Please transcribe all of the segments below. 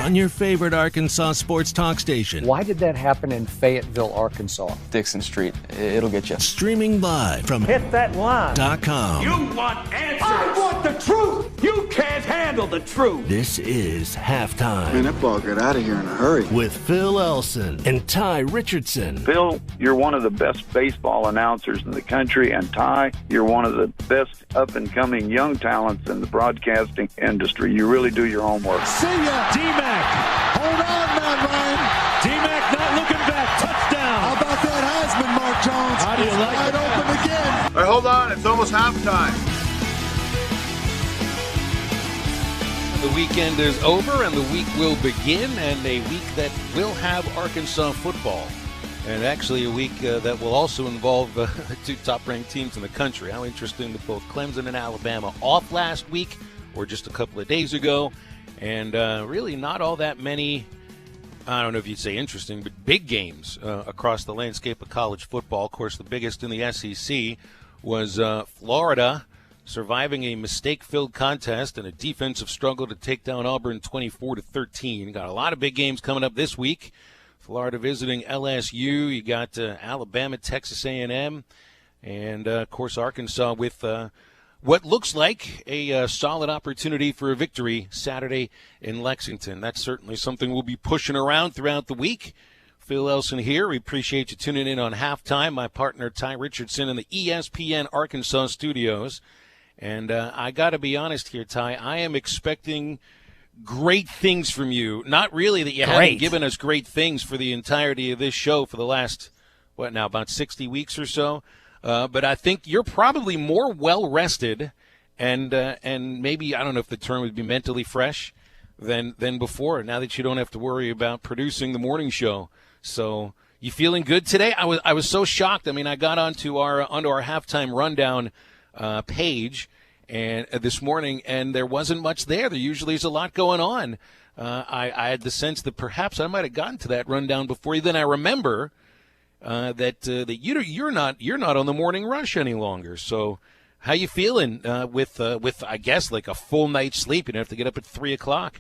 on your favorite Arkansas sports talk station. Why did that happen in Fayetteville, Arkansas? Dixon Street. It'll get you. Streaming live from HitThatLine.com. You want answers. I want the truth. You can't handle the truth. This is Halftime. Man, that ball got out of here in a hurry. With Phil Elson and Ty Richardson. Phil, you're one of the best baseball announcers in the country, and Ty, you're one of the best up-and-coming young talents in the broadcasting industry. You really do your homework. See ya, D-Mac. Hold on now, Ryan. D-Mac not looking back. Touchdown. How about that Heisman, Mark Jones? How do you like it? Wide open again. All right, hold on. It's almost halftime. The weekend is over and the week will begin, and a week that will have Arkansas football. And actually a week that will also involve the two top-ranked teams in the country. How interesting that both Clemson and Alabama off last week or just a couple of days ago. And really not all that many, I don't know if you'd say interesting, but big games across the landscape of college football. Of course, the biggest in the SEC was Florida surviving a mistake-filled contest and a defensive struggle to take down Auburn 24-13. Got a lot of big games coming up this week. Florida visiting LSU. You got Alabama, Texas A&M, and, of course, Arkansas with what looks like a solid opportunity for a victory Saturday in Lexington. That's certainly something we'll be pushing around throughout the week. Phil Elson here. We appreciate you tuning in on Halftime. My partner, Ty Richardson, in the ESPN Arkansas studios. And I got to be honest here, Ty. I am expecting great things from you. Not really that you haven't given us great things for the entirety of this show for the last, about 60 weeks or so. But I think you're probably more well-rested and maybe, I don't know if the term would be mentally fresh than before, now that you don't have to worry about producing the morning show. So you feeling good today? I was so shocked. I mean, I got onto our halftime rundown page and this morning, and there wasn't much there. There usually is a lot going on. I had the sense that perhaps I might have gotten to that rundown before you. Then I remember that you're not on the morning rush any longer. So how you feeling with I guess like a full night's sleep? You don't have to get up at 3:00.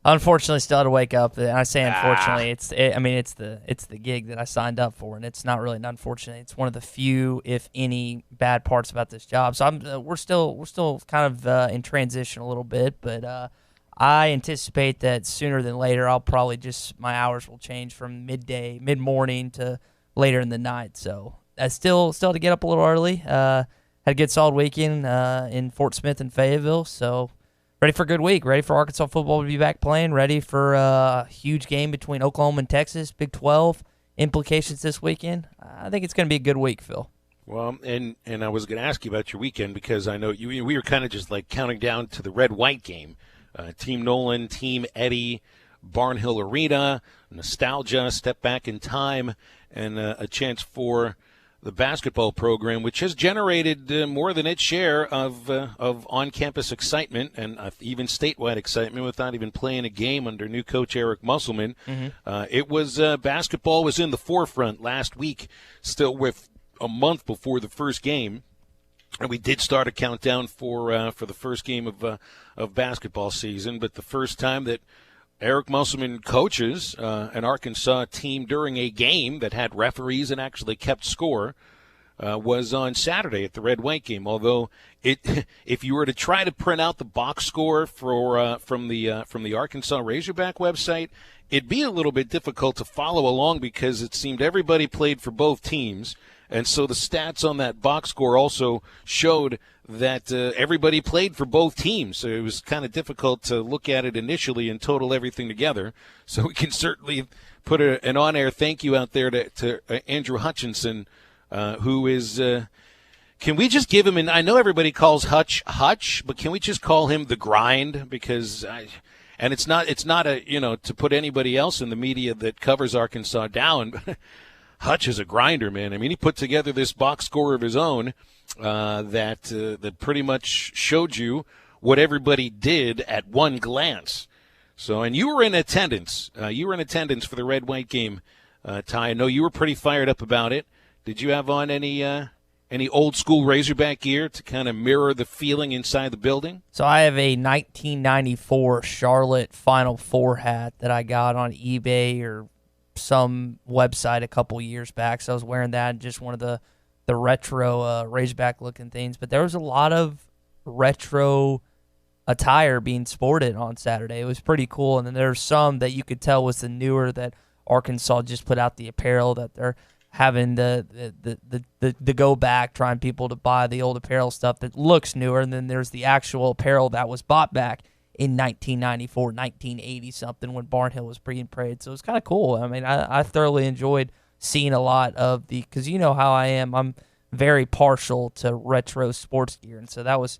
Unfortunately, still had to wake up. And I say unfortunately, it's the gig that I signed up for, and it's not really an unfortunate. It's one of the few, if any, bad parts about this job. So we're still kind of in transition a little bit, but I anticipate that sooner than later, my hours will change from mid-morning to later in the night. So I still to get up a little early. Had a good solid weekend in Fort Smith and Fayetteville, so. Ready for a good week. Ready for Arkansas football to be back playing. Ready for a huge game between Oklahoma and Texas. Big 12 implications this weekend. I think it's going to be a good week, Phil. Well, and I was going to ask you about your weekend because I know we were kind of just like counting down to the red-white game. Team Nolan, Team Eddie, Barnhill Arena, nostalgia, step back in time, and a chance for the basketball program, which has generated more than its share of on-campus excitement and even statewide excitement without even playing a game under new coach Eric Musselman. Mm-hmm. Basketball was in the forefront last week, still with a month before the first game. And we did start a countdown for the first game of basketball season, but the first time that Eric Musselman coaches an Arkansas team during a game that had referees and actually kept score was on Saturday at the red-white game. Although if you were to try to print out the box score from the Arkansas Razorback website, it'd be a little bit difficult to follow along because it seemed everybody played for both teams. And so the stats on that box score also showed that everybody played for both teams. So it was kind of difficult to look at it initially and total everything together. So we can certainly put an on-air thank you out there to Andrew Hutchinson, who is can we just give him – I know everybody calls Hutch, but can we just call him the Grind? Because and it's not to put anybody else in the media that covers Arkansas down, Hutch is a grinder, man. I mean, he put together this box score of his own that pretty much showed you what everybody did at one glance. So, and you were in attendance. You were in attendance for the red-white game, Ty. I know you were pretty fired up about it. Did you have on any Any old school Razorback gear to kind of mirror the feeling inside the building? So I have a 1994 Charlotte Final Four hat that I got on eBay or some website a couple years back. So I was wearing that, just one of the retro Razorback-looking things. But there was a lot of retro attire being sported on Saturday. It was pretty cool. And then there's some that you could tell was the newer that Arkansas just put out the apparel that they're having the go back, trying people to buy the old apparel stuff that looks newer, and then there's the actual apparel that was bought back in 1994, 1980 something when Barnhill was being paraded. So it was kind of cool. I mean, I thoroughly enjoyed seeing a lot of because you know how I am. I'm very partial to retro sports gear, and so that was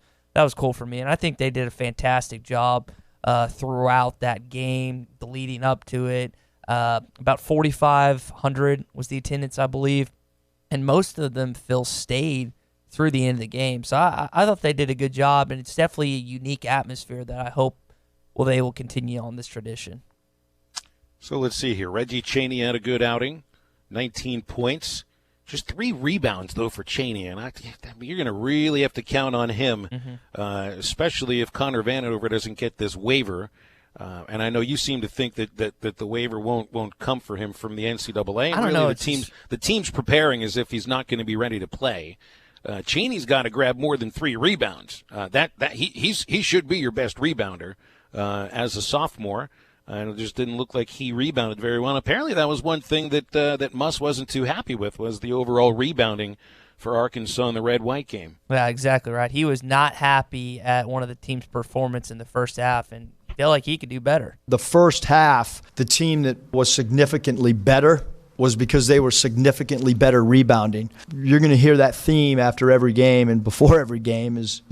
cool for me. And I think they did a fantastic job throughout that game, leading up to it. About 4,500 was the attendance, I believe, and most of them, Phil, stayed through the end of the game. So I thought they did a good job, and it's definitely a unique atmosphere that I hope they will continue on this tradition. So let's see here. Reggie Chaney had a good outing, 19 points. Just 3 rebounds, though, for Chaney. And you're going to really have to count on him, especially if Connor Vanover doesn't get this waiver. And I know you seem to think that the waiver won't come for him from the NCAA. I don't know. The team's preparing as if he's not going to be ready to play. Chaney's got to grab more than 3 rebounds. He should be your best rebounder as a sophomore. And it just didn't look like he rebounded very well. Apparently, that was one thing that Muss wasn't too happy with, was the overall rebounding for Arkansas in the red-white game. Yeah, exactly right. He was not happy at one of the team's performance in the first half, and feel like he could do better. The first half, the team that was significantly better was because they were significantly better rebounding. You're going to hear that theme after every game and before every game is,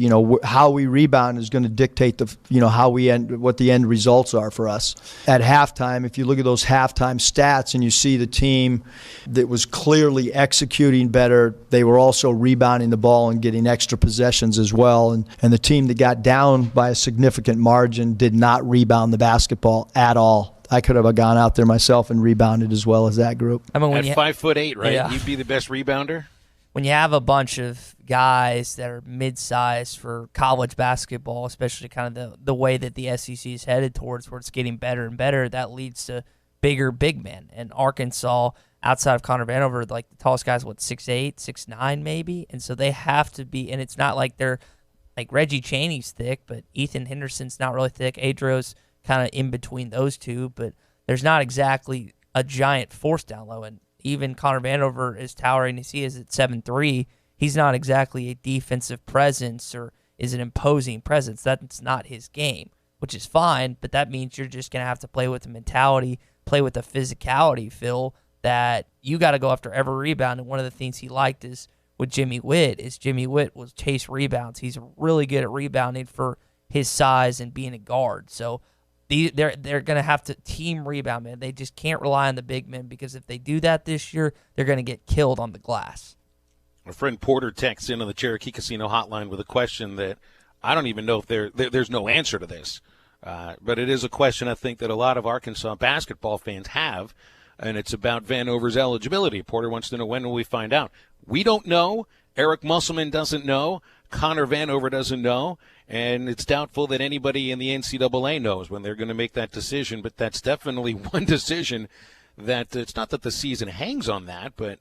how we rebound is going to dictate how we end, what the end results are for us. At halftime, if you look at those halftime stats and you see the team that was clearly executing better, they were also rebounding the ball and getting extra possessions as well. And the team that got down by a significant margin did not rebound the basketball at all. I could have gone out there myself and rebounded as well as that group. I mean, at 5'8", right? Yeah. You'd be the best rebounder? When you have a bunch of guys that are mid-sized for college basketball, especially kind of the way that the SEC is headed towards, where it's getting better and better, that leads to bigger big men. And Arkansas, outside of Connor Vanover, like the tallest guy's, 6'8", 6'9", maybe? And so they have to be, and it's not like they're, like Reggie Chaney's thick, but Ethan Henderson's not really thick. Adro's kind of in between those two, but there's not exactly a giant force down low. And even Connor Vanover, as towering as he is at 7'3", he's not exactly a defensive presence or is an imposing presence. That's not his game, which is fine, but that means you're just going to have to play with the mentality, play with the physicality, Phil, that you got to go after every rebound. And one of the things he liked is with Jimmy Witt will chase rebounds. He's really good at rebounding for his size and being a guard. So they're going to have to team rebound, man. They just can't rely on the big men, because if they do that this year, they're going to get killed on the glass. My friend Porter texts in on the Cherokee Casino hotline with a question that I don't even know if there's no answer to this. But it is a question I think that a lot of Arkansas basketball fans have, and it's about Vanover's eligibility. Porter wants to know, when will we find out? We don't know. Eric Musselman doesn't know. Connor Vanover doesn't know. And it's doubtful that anybody in the NCAA knows when they're going to make that decision. But that's definitely one decision that it's not that the season hangs on that, but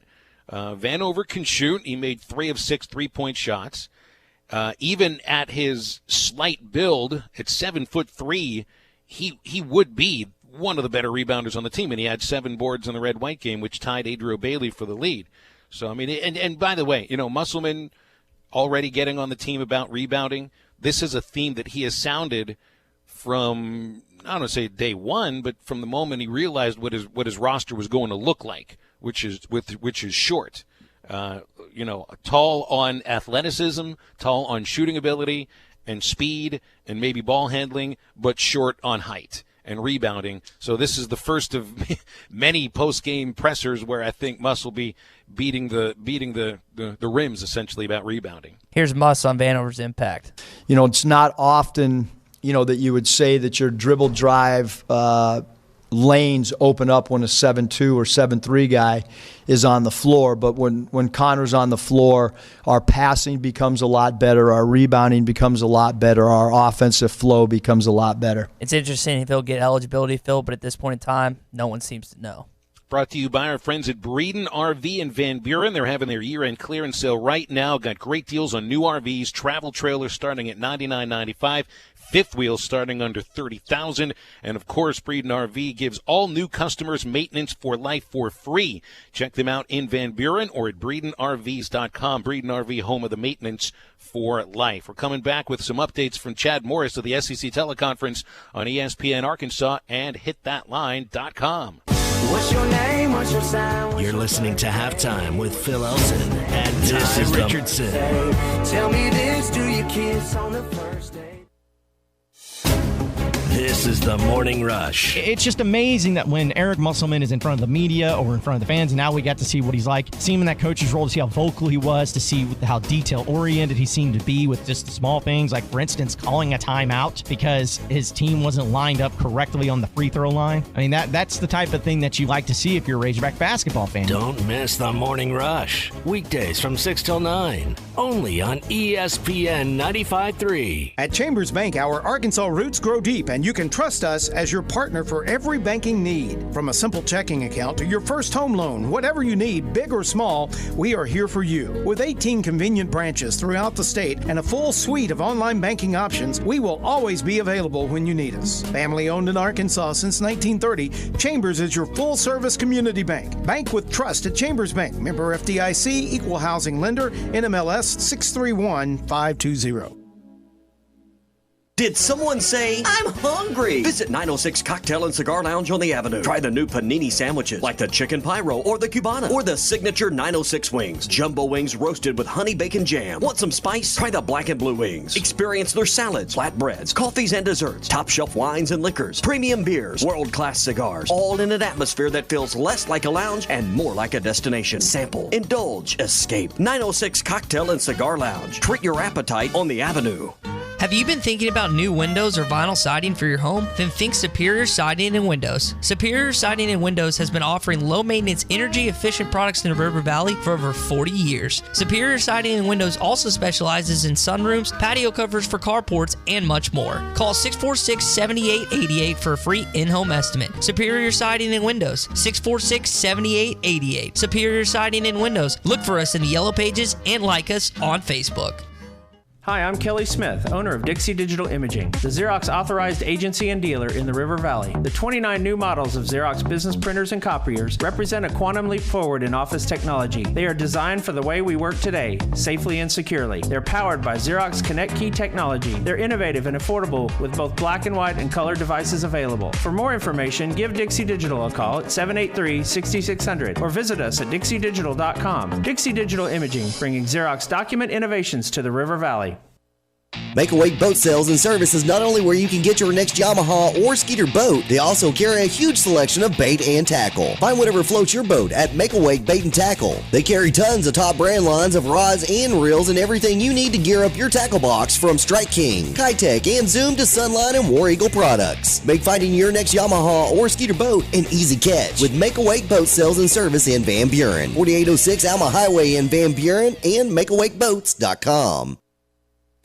Vanover can shoot. He made 3 of 6 3-point shots. Even at his slight build at 7'3", he would be one of the better rebounders on the team. And he had 7 boards in the red-white game, which tied Adro Bailey for the lead. So, I mean, and by the way, Musselman already getting on the team about rebounding. This is a theme that he has sounded from, I don't want to say day one, but from the moment he realized what his roster was going to look like, which is short. Tall on athleticism, tall on shooting ability and speed and maybe ball handling, but short on height and rebounding. So this is the first of many post-game pressers where I think Muss will be beating the rims essentially about rebounding. Here's Muss on Vanover's impact. It's not often, that you would say that your dribble drive lanes open up when a 7-2 or 7-3 guy is on the floor. But when Connor's on the floor, our passing becomes a lot better, our rebounding becomes a lot better, our offensive flow becomes a lot better. It's interesting if he'll get eligibility filled, but at this point in time, no one seems to know. Brought to you by our friends at Breeden RV in Van Buren. They're having their year-end clearance sale right now. Got great deals on new RVs, travel trailers starting at $99.95, fifth wheels starting under $30,000, and of course, Breeden RV gives all new customers maintenance for life for free. Check them out in Van Buren or at BreedenRVs.com. Breeden RV, home of the maintenance for life. We're coming back with some updates from Chad Morris of the SEC teleconference on ESPN Arkansas and HitThatLine.com. What's your name? What's your sign? You're listening to Halftime with Phil Elson and Ty Richardson. Tell me this, do you kiss on the first date? This is the Morning Rush. It's just amazing that when Eric Musselman is in front of the media or in front of the fans, and now we got to see what he's like, see him in that coach's role, to see how vocal he was, to see how detail-oriented he seemed to be with just the small things, like, for instance, calling a timeout because his team wasn't lined up correctly on the free throw line. I mean, that's the type of thing that you like to see if you're a Razorback basketball fan. Don't miss the Morning Rush. Weekdays from 6 till 9. Only on ESPN 95.3. At Chambers Bank, our Arkansas roots grow deep, and you can trust us as your partner for every banking need. From a simple checking account to your first home loan, whatever you need, big or small, we are here for you. With 18 convenient branches throughout the state and a full suite of online banking options, we will always be available when you need us. Family owned in Arkansas since 1930, Chambers is your full-service community bank. Bank with trust at Chambers Bank. Member FDIC, equal housing lender, NMLS 631520. Did someone say, I'm hungry? Visit 906 Cocktail and Cigar Lounge on the Avenue. Try the new panini sandwiches like the Chicken Pyro or the Cubana or the signature 906 wings. Jumbo wings roasted with honey bacon jam. Want some spice? Try the black and blue wings. Experience their salads, flatbreads, coffees and desserts, top shelf wines and liquors, premium beers, world-class cigars, all in an atmosphere that feels less like a lounge and more like a destination. Sample, indulge, escape. 906 Cocktail and Cigar Lounge. Treat your appetite on the Avenue. Have you been thinking about new windows or vinyl siding for your home? Then think Superior Siding and Windows. Superior Siding and Windows has been offering low-maintenance, energy-efficient products in the River Valley for over 40 years. Superior Siding and Windows also specializes in sunrooms, patio covers for carports, and much more. Call 646-7888 for a free in-home estimate. Superior Siding and Windows, 646-7888. Superior Siding and Windows. Look for us in the Yellow Pages and like us on Facebook. Hi, I'm Kelly Smith, owner of Dixie Digital Imaging, the Xerox authorized agency and dealer in the River Valley. The 29 new models of Xerox business printers and copiers represent a quantum leap forward in office technology. They are designed for the way we work today, safely and securely. They're powered by Xerox Connect Key technology. They're innovative and affordable with both black and white and color devices available. For more information, give Dixie Digital a call at 783-6600 or visit us at dixiedigital.com. Dixie Digital Imaging, bringing Xerox document innovations to the River Valley. Make Awake Boat Sales and Service is not only where you can get your next Yamaha or Skeeter boat, they also carry a huge selection of bait and tackle. Find whatever floats your boat at Make Awake Bait and Tackle. They carry tons of top brand lines of rods and reels and everything you need to gear up your tackle box, from Strike King, Kitech, and Zoom to Sunline and War Eagle products. Make finding your next Yamaha or Skeeter boat an easy catch with Make Awake Boat Sales and Service in Van Buren, 4806 Alma Highway in Van Buren, and MakeAwakeBoats.com.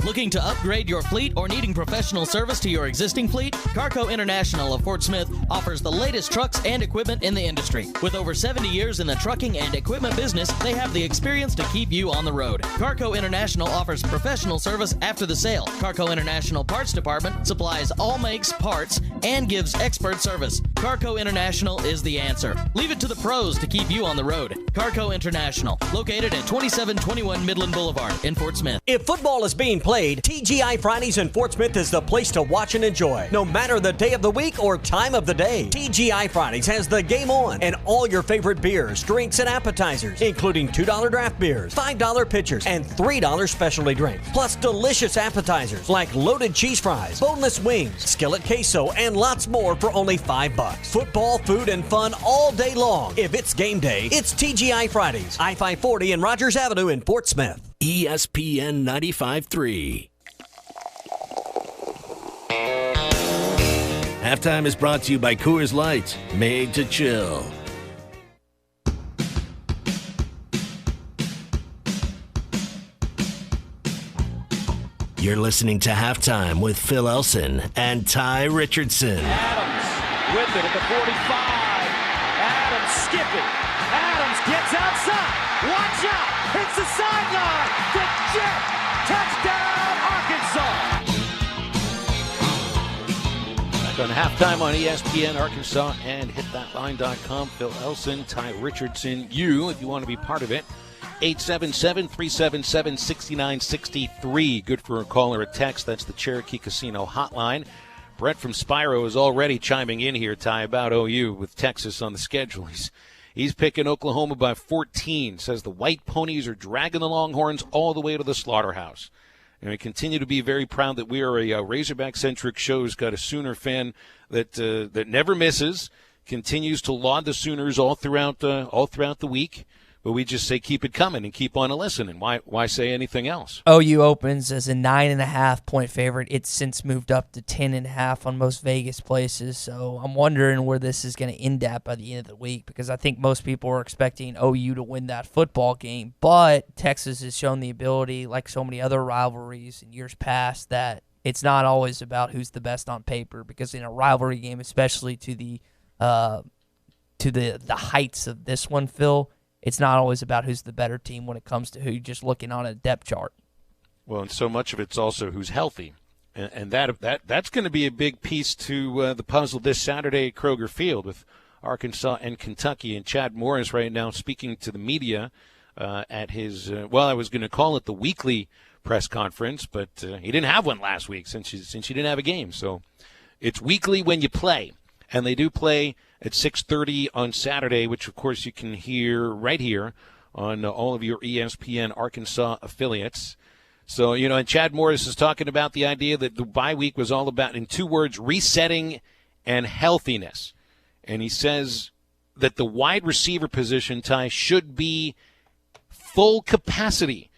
Looking to upgrade your fleet or needing professional service to your existing fleet? Carco International of Fort Smith offers the latest trucks and equipment in the industry. With over 70 years in the trucking and equipment business, they have the experience to keep you on the road. Carco International offers professional service after the sale. Carco International Parts Department supplies all makes, parts, and gives expert service. Carco International is the answer. Leave it to the pros to keep you on the road. Carco International, located at 2721 Midland Boulevard in Fort Smith. If football is being played, TGI Fridays in Fort Smith is the place to watch and enjoy, no matter the day of the week or time of the day. TGI Fridays has the game on and all your favorite beers, drinks, and appetizers, including $2 draft beers, $5 pitchers, and $3 specialty drinks, plus delicious appetizers like loaded cheese fries, boneless wings, skillet queso, and lots more for only $5. Football, food, and fun all day long. If it's game day, it's TGI Fridays, I-540 and Rogers Avenue in Fort Smith. ESPN 95.3. Halftime is brought to you by Coors Light, made to chill. You're listening to Halftime with Phil Elson and Ty Richardson. Adams with it at the 45. Adams skipping. Adams gets outside. Watch out. Hits the sideline. The Jet. Touchdown, Arkansas. Back on Halftime on ESPN Arkansas and hitthatline.com. Phil Elson, Ty Richardson. You, if you want to be part of it. 877-377-6963. Good for a call or a text. That's the Cherokee Casino hotline. Brett from Spiro is already chiming in here, Ty, about OU with Texas on the schedule. He's picking Oklahoma by 14. Says the White Ponies are dragging the Longhorns all the way to the slaughterhouse. And we continue to be very proud that we are a Razorback-centric show who's got a Sooner fan that never misses, continues to laud the Sooners all throughout the week. But we just say keep it coming and keep on listening. Why say anything else? OU opens as a 9.5-point favorite. It's since moved up to 10.5 on most Vegas places. So I'm wondering where this is going to end at by the end of the week, because I think most people are expecting OU to win that football game. But Texas has shown the ability, like so many other rivalries in years past, that it's not always about who's the best on paper. Because in a rivalry game, especially to the heights of this one, Phil, it's not always about who's the better team when it comes to who you're just looking on a depth chart. Well, and so much of it's also who's healthy. And that's going to be a big piece to the puzzle this Saturday at Kroger Field with Arkansas and Kentucky. And Chad Morris right now speaking to the media at his, I was going to call it the weekly press conference, but he didn't have one last week since you didn't have a game. So it's weekly when you play. And they do play at 6:30 on Saturday, which, of course, you can hear right here on all of your ESPN Arkansas affiliates. So, and Chad Morris is talking about the idea that the bye week was all about, in 2 words, resetting and healthiness. And he says that the wide receiver position, Ty, should be full capacity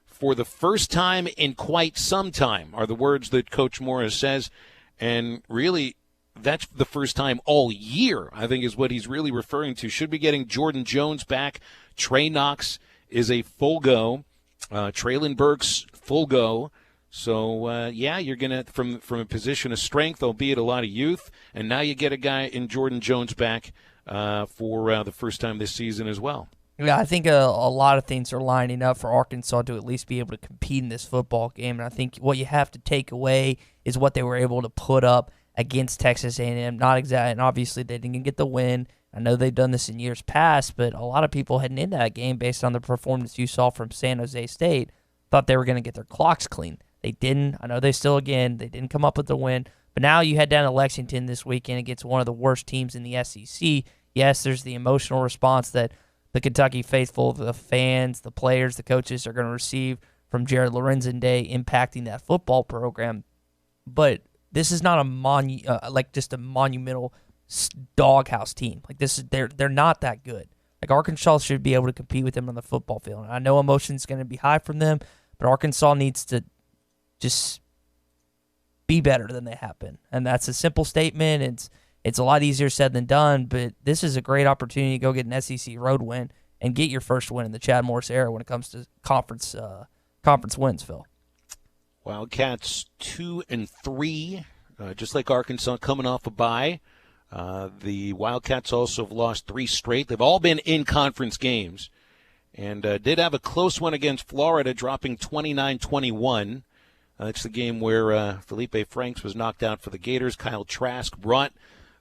for the first time in quite some time, are the words that Coach Morris says. And really, that's the first time all year, I think, is what he's really referring to. Should be getting Jordan Jones back. Trey Knox is a full go. Traylon Burks, full go. So, you're going to, from a position of strength, albeit a lot of youth, and now you get a guy in Jordan Jones back for the first time this season as well. Yeah, I think a lot of things are lining up for Arkansas to at least be able to compete in this football game. And I think what you have to take away is what they were able to put up against Texas A&M. Not exactly, and obviously they didn't get the win. I know they've done this in years past, but a lot of people heading into that game, based on the performance you saw from San Jose State, thought they were going to get their clocks clean. They didn't. I know they didn't come up with the win. But now you head down to Lexington this weekend against one of the worst teams in the SEC. Yes, there's the emotional response that the Kentucky faithful, the fans, the players, the coaches are going to receive from Jared Lorenzen Day impacting that football program. But this is not just a monumental doghouse team. Like this, they're not that good. Like Arkansas should be able to compete with them on the football field. And I know emotion's going to be high from them, but Arkansas needs to just be better than they have been. And that's a simple statement. It's a lot easier said than done, but this is a great opportunity to go get an SEC road win and get your first win in the Chad Morris era when it comes to conference wins, Phil. Wildcats 2-3, just like Arkansas, coming off a bye. The Wildcats also have lost 3 straight. They've all been in conference games, and did have a close one against Florida, dropping 29-21. That's the game where Felipe Franks was knocked out for the Gators. Kyle Trask brought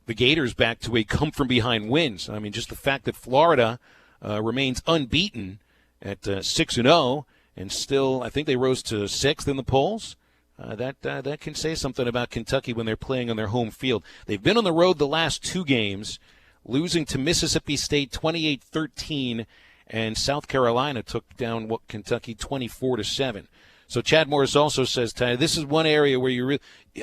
the Gators back to a come-from-behind wins. I mean, just the fact that Florida remains unbeaten at 6-0, and still, I think they rose to 6th in the polls. That can say something about Kentucky when they're playing on their home field. They've been on the road the last 2 games, losing to Mississippi State 28-13, and South Carolina took down Kentucky 24-7. So Chad Morris also says, Ty, this is one area where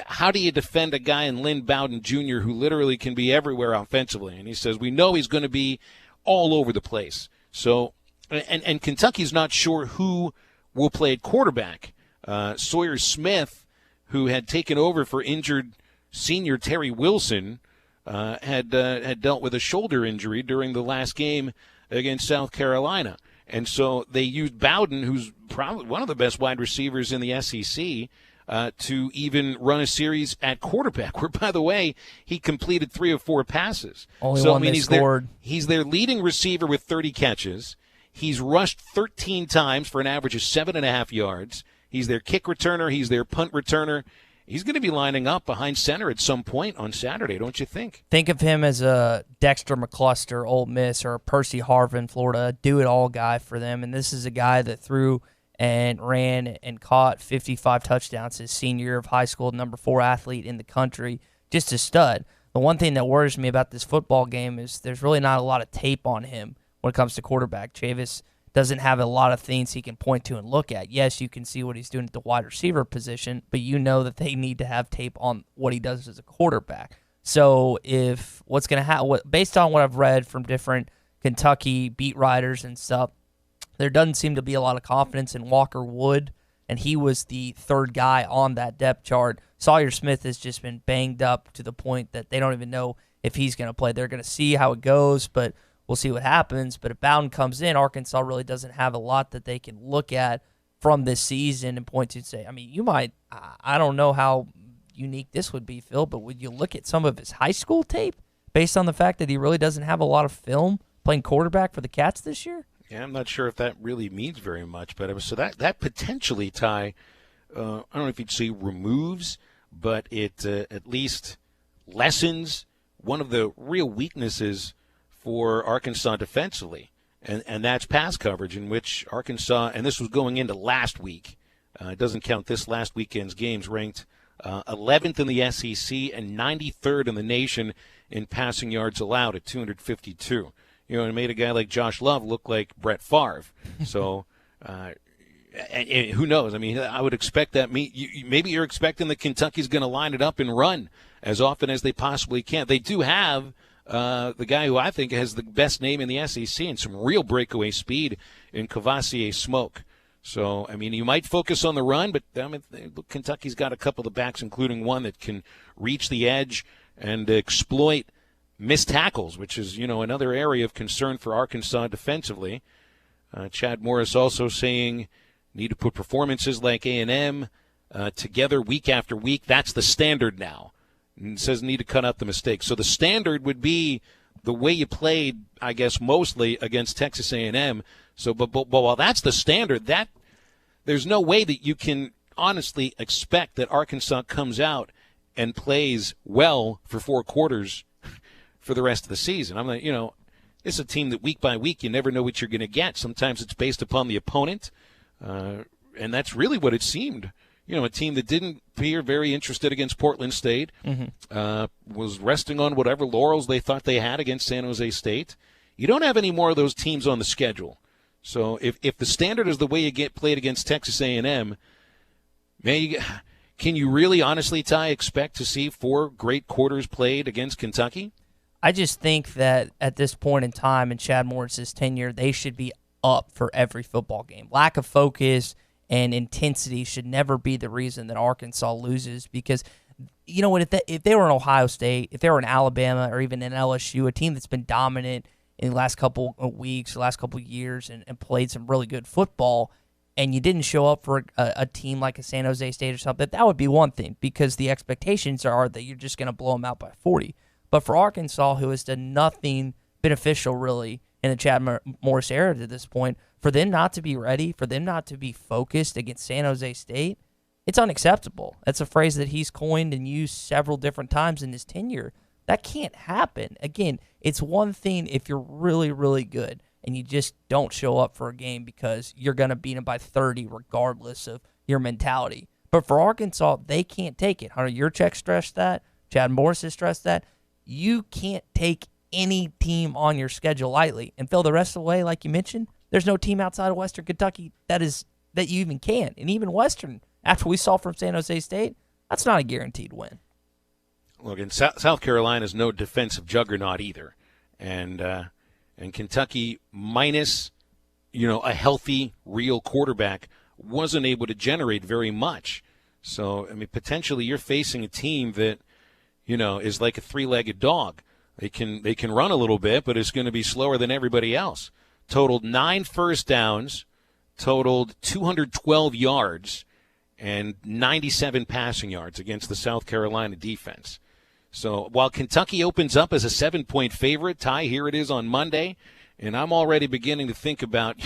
how do you defend a guy in Lynn Bowden Jr. who literally can be everywhere offensively? And he says, we know he's going to be all over the place. So, and Kentucky's not sure who will play at quarterback. Sawyer Smith, who had taken over for injured senior Terry Wilson had dealt with a shoulder injury during the last game against South Carolina. And so they used Bowden, who's probably one of the best wide receivers in the SEC, to even run a series at quarterback, where, by the way, he completed 3 of 4 passes. Only one they scored. He's their leading receiver with 30 catches. He's rushed 13 times for an average of 7.5 yards. He's their kick returner. He's their punt returner. He's going to be lining up behind center at some point on Saturday, don't you think? Think of him as a Dexter McCluster, Ole Miss, or a Percy Harvin, Florida, do-it-all guy for them. And this is a guy that threw and ran and caught 55 touchdowns his senior year of high school, number 4 athlete in the country, just a stud. The one thing that worries me about this football game is there's really not a lot of tape on him when it comes to quarterback. Chavis doesn't have a lot of things he can point to and look at. Yes, you can see what he's doing at the wide receiver position, but you know that they need to have tape on what he does as a quarterback. So if what's going to happen, based on what I've read from different Kentucky beat writers and stuff, there doesn't seem to be a lot of confidence in Walker Wood, and he was the 3rd guy on that depth chart. Sawyer Smith has just been banged up to the point that they don't even know if he's going to play. They're going to see how it goes, but we'll see what happens. But if Bowden comes in, Arkansas really doesn't have a lot that they can look at from this season and point to and say, I mean, you might, I don't know how unique this would be, Phil, but would you look at some of his high school tape based on the fact that he really doesn't have a lot of film playing quarterback for the Cats this year? Yeah, I'm not sure if that really means very much, but so that potentially, Ty, I don't know if you'd say removes, but it at least lessens one of the real weaknesses for Arkansas defensively, and that's pass coverage, in which Arkansas, and this was going into last week, it doesn't count this last weekend's games, ranked 11th in the SEC and 93rd in the nation in passing yards allowed at 252. You know, it made a guy like Josh Love look like Brett Favre. So, and who knows? I mean, I would expect that. Maybe you're expecting that Kentucky's going to line it up and run as often as they possibly can. They do have the guy who I think has the best name in the SEC and some real breakaway speed in Kavasier Smoke. So, I mean, you might focus on the run, but I mean, Kentucky's got a couple of the backs, including one that can reach the edge and exploit missed tackles, which is, you know, another area of concern for Arkansas defensively. Chad Morris also saying need to put performances like A&M together week after week. That's the standard now. And says need to cut out the mistakes. So the standard would be the way you played, I guess, mostly against Texas A&M. So, but while that's the standard, that there's no way that you can honestly expect that Arkansas comes out and plays well for 4 quarters for the rest of the season. I'm like, you know, it's a team that week by week you never know what you're going to get. Sometimes it's based upon the opponent, and that's really what it seemed. You know, a team that didn't appear very interested against Portland State, was resting on whatever laurels they thought they had against San Jose State. You don't have any more of those teams on the schedule. So if the standard is the way you get played against Texas A&M, can you really honestly, Ty, expect to see 4 great quarters played against Kentucky? I just think that at this point in time in Chad Morris's tenure, they should be up for every football game. Lack of focus and intensity should never be the reason that Arkansas loses, because you know what, if they were in Ohio State, if they were in Alabama or even in LSU, a team that's been dominant in the last couple of weeks, the last couple of years, and played some really good football, and you didn't show up for a team like a San Jose State or something, that would be one thing, because the expectations are that you're just going to blow them out by 40. But for Arkansas, who has done nothing beneficial really in the Chad Morris era to this point, for them not to be ready, for them not to be focused against San Jose State, it's unacceptable. That's a phrase that he's coined and used several different times in his tenure. That can't happen. Again, it's one thing if you're really, really good and you just don't show up for a game because you're going to beat them by 30 regardless of your mentality. But for Arkansas, they can't take it. Hunter Yurchek stressed that. Chad Morris has stressed that. You can't take any team on your schedule lightly. And Phil, the rest of the way, like you mentioned, there's no team outside of Western Kentucky that you even can. And even Western, after we saw from San Jose State, that's not a guaranteed win. Look, and South Carolina is no defensive juggernaut either. And Kentucky, minus, you know, a healthy, real quarterback, wasn't able to generate very much. So, I mean, potentially you're facing a team that, is like a three-legged dog. They can run a little bit, but it's going to be slower than everybody else. Totaled 9 first downs, totaled 212 yards, and 97 passing yards against the South Carolina defense. So while Kentucky opens up as a 7-point favorite, Ty, here it is on Monday, and I'm already beginning to think about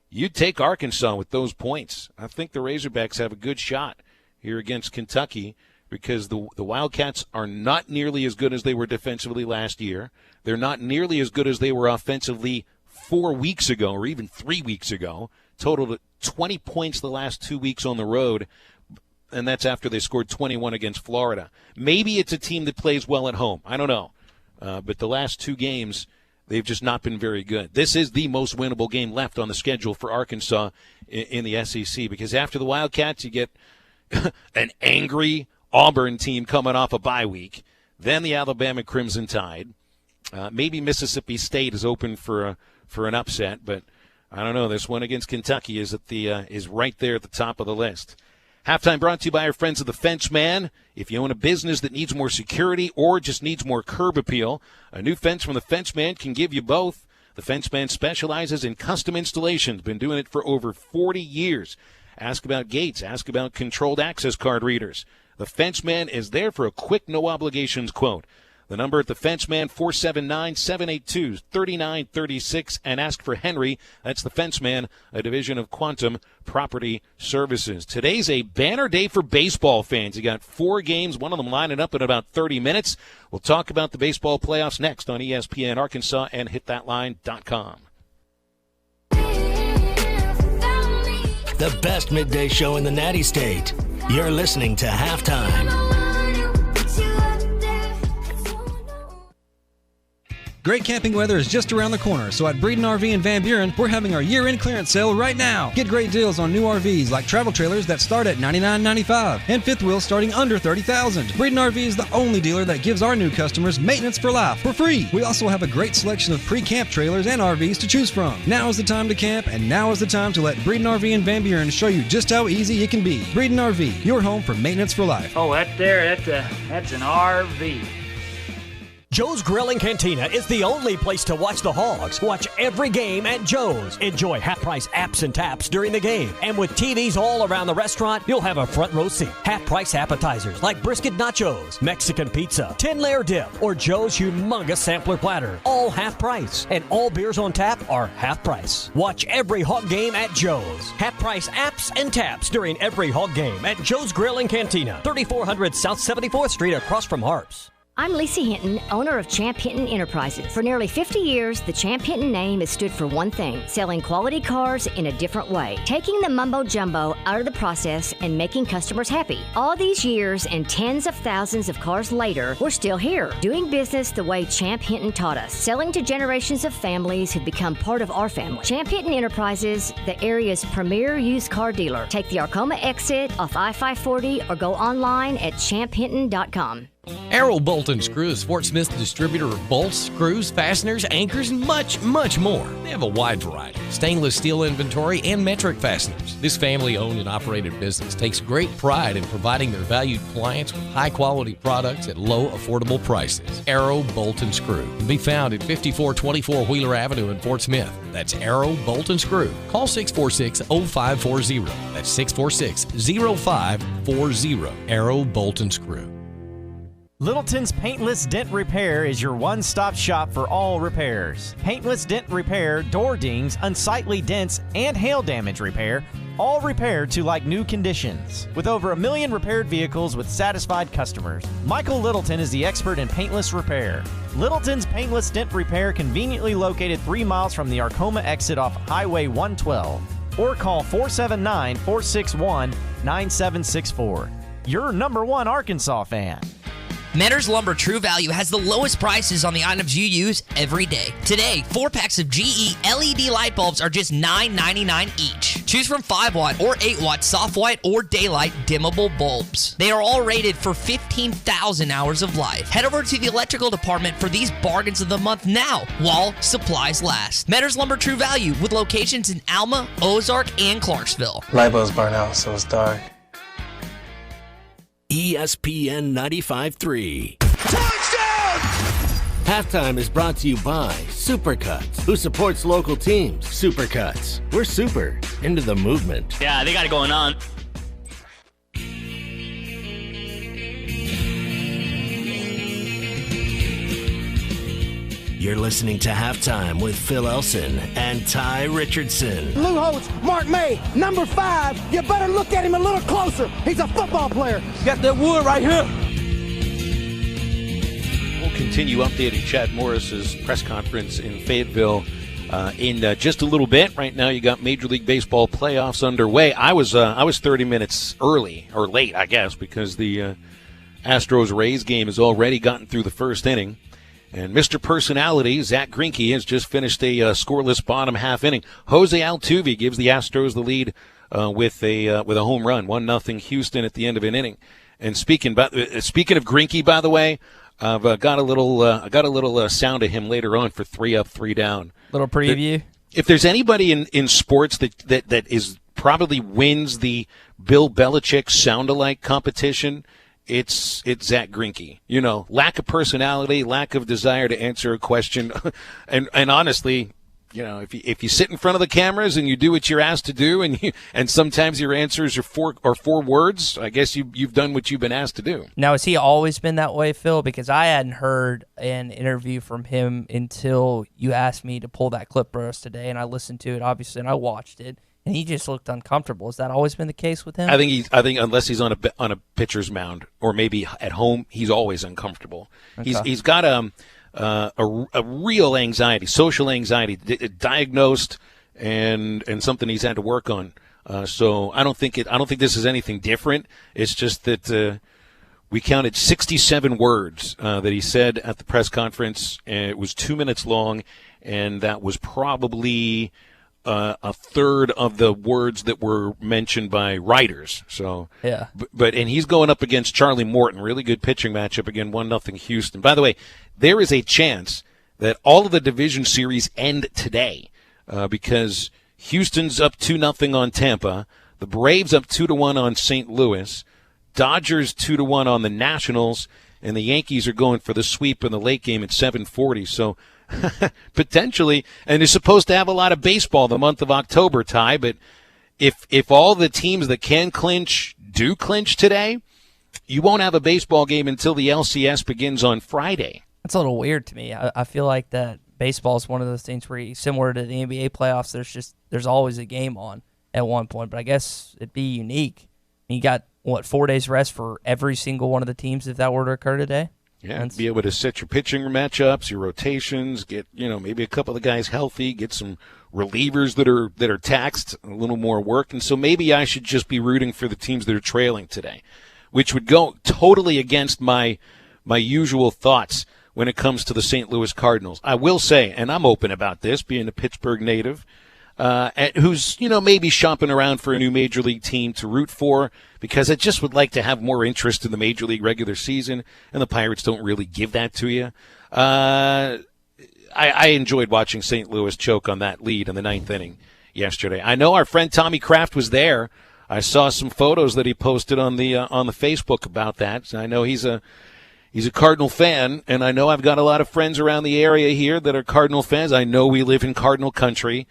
you take Arkansas with those points. I think the Razorbacks have a good shot here against Kentucky because the Wildcats are not nearly as good as they were defensively last year. They're not nearly as good as they were offensively 4 weeks ago or even 3 weeks ago. Totaled 20 points the last 2 weeks on the road, and that's after they scored 21 against Florida. Maybe it's a team that plays well at home. I don't know. But the last 2 games, they've just not been very good. This is the most winnable game left on the schedule for Arkansas in the SEC because after the Wildcats, you get an angry Auburn team coming off a bye week, then the Alabama Crimson Tide. Maybe Mississippi State is open for an upset, but I don't know. This one against Kentucky is right there at the top of the list. Halftime brought to you by our friends of the Fence Man. If you own a business that needs more security or just needs more curb appeal, a new fence from the Fence Man can give you both. The Fence Man specializes in custom installations. Been doing it for over 40 years. Ask about gates. Ask about controlled access card readers. The Fence Man is there for a quick, no-obligations quote. The number at the Fence Man, 479-782-3936, and ask for Henry. That's the Fence Man, a division of Quantum Property Services. Today's a banner day for baseball fans. You got 4 games, one of them lining up in about 30 minutes. We'll talk about the baseball playoffs next on ESPN Arkansas and hitthatline.com. The best midday show in the Natty State. You're listening to Halftime. Great camping weather is just around the corner, so at Breeden RV in Van Buren, we're having our year-end clearance sale right now. Get great deals on new RVs like travel trailers that start at $99.95 and fifth wheels starting under $30,000. Breeden RV is the only dealer that gives our new customers maintenance for life for free. We also have a great selection of pre-camp trailers and RVs to choose from. Now is the time to camp, and now is the time to let Breeden RV in Van Buren show you just how easy it can be. Breeden RV, your home for maintenance for life. Oh, that's an RV. Joe's Grilling Cantina is the only place to watch the Hogs. Watch every game at Joe's. Enjoy half-price apps and taps during the game. And with TVs all around the restaurant, you'll have a front row seat. Half-price appetizers like brisket nachos, Mexican pizza, 10-layer dip, or Joe's humongous sampler platter. All half price. And all beers on tap are half price. Watch every Hog game at Joe's. Half-price apps and taps during every Hog game at Joe's Grilling Cantina. 3400 South 74th Street across from Harps. I'm Lisa Hinton, owner of Champ Hinton Enterprises. For nearly 50 years, the Champ Hinton name has stood for one thing: selling quality cars in a different way. Taking the mumbo-jumbo out of the process and making customers happy. All these years and tens of thousands of cars later, we're still here, doing business the way Champ Hinton taught us, selling to generations of families who've become part of our family. Champ Hinton Enterprises, the area's premier used car dealer. Take the Arcoma exit off I-540 or go online at champhinton.com. Arrow Bolt & Screw is Fort Smith's distributor of bolts, screws, fasteners, anchors, and much, much more. They have a wide variety of stainless steel inventory and metric fasteners. This family-owned and operated business takes great pride in providing their valued clients with high-quality products at low, affordable prices. Arrow Bolt & Screw can be found at 5424 Wheeler Avenue in Fort Smith. That's Arrow Bolt & Screw. Call 646-0540. That's 646-0540. Arrow Bolt & Screw. Littleton's Paintless Dent Repair is your one-stop shop for all repairs. Paintless Dent Repair, door dings, unsightly dents, and hail damage repair, all repaired to like new conditions. With over 1 million repaired vehicles with satisfied customers, Michael Littleton is the expert in paintless repair. Littleton's Paintless Dent Repair, conveniently located 3 miles from the Arcoma exit off Highway 112. Or call 479-461-9764. Your #1 Arkansas fan. Metters Lumber True Value has the lowest prices on the items you use every day. Today, 4 packs of GE LED light bulbs are just $9.99 each. Choose from 5-watt or 8-watt soft white or daylight dimmable bulbs. They are all rated for 15,000 hours of life. Head over to the electrical department for these bargains of the month now, while supplies last. Metters Lumber True Value with locations in Alma, Ozark, and Clarksville. Light bulbs burn out, so it's dark. ESPN 95.3. Touchdown! Halftime is brought to you by Supercuts, who supports local teams. Supercuts. We're super into the movement. Yeah, they got it going on. You're listening to Halftime with Phil Elson and Ty Richardson. Lou Holtz, Mark May, number 5. You better look at him a little closer. He's a football player. Got that wood right here. We'll continue updating Chad Morris's press conference in Fayetteville in just a little bit. Right now, you got Major League Baseball playoffs underway. I was 30 minutes early, or late, I guess, because the Astros-Rays game has already gotten through the first inning. And Mr. Personality, Zach Greinke, has just finished a scoreless bottom half inning. Jose Altuve gives the Astros the lead with a home run, 1-0 Houston at the end of an inning. And speaking of Greinke, by the way, I've got a little sound of him later on for 3 Up, 3 Down. Little preview. If there's anybody in sports that is probably wins the Bill Belichick sound-alike competition, it's Zach Greinke. You know, lack of personality, lack of desire to answer a question, and honestly, you know, if you sit in front of the cameras and you do what you're asked to do, and sometimes your answers are four words, I guess you've done what you've been asked to do. Now, has he always been that way, Phil? Because I hadn't heard an interview from him until you asked me to pull that clip for us today, and I listened to it, obviously, and I watched it. And he just looked uncomfortable. Has that always been the case with him? I think unless he's on a pitcher's mound or maybe at home, he's always uncomfortable. Okay. He's got a real anxiety, social anxiety, diagnosed and something he's had to work on. So I don't think this is anything different. It's just that we counted 67 words that he said at the press conference. And it was 2 minutes long, and that was probably a third of the words that were mentioned by writers. So yeah, and he's going up against Charlie Morton, really good pitching matchup again, 1-0 Houston. By the way, there is a chance that all of the division series end today because Houston's up 2-0 on Tampa, the Braves up 2-1 on St. Louis, Dodgers 2-1 on the Nationals, and the Yankees are going for the sweep in the late game at 7:40. So potentially, and they're supposed to have a lot of baseball the month of October, Ty, but if all the teams that can clinch do clinch today, you won't have a baseball game until the LCS begins on Friday. That's a little weird to me. I feel like that baseball is one of those things where, similar to the NBA playoffs, there's always a game on at one point, but I guess it'd be unique. You got, 4 days rest for every single one of the teams if that were to occur today? Yeah, be able to set your pitching matchups, your rotations, get maybe a couple of the guys healthy, get some relievers that are taxed, a little more work, and so maybe I should just be rooting for the teams that are trailing today, which would go totally against my usual thoughts when it comes to the St. Louis Cardinals. I will say, and I'm open about this, being a Pittsburgh native, who's maybe shopping around for a new major league team to root for, because I just would like to have more interest in the major league regular season, and the Pirates don't really give that to you. I enjoyed watching St. Louis choke on that lead in the 9th inning yesterday. I know our friend Tommy Kraft was there. I saw some photos that he posted on the Facebook about that. So I know he's a Cardinal fan, and I know I've got a lot of friends around the area here that are Cardinal fans. I know we live in Cardinal country.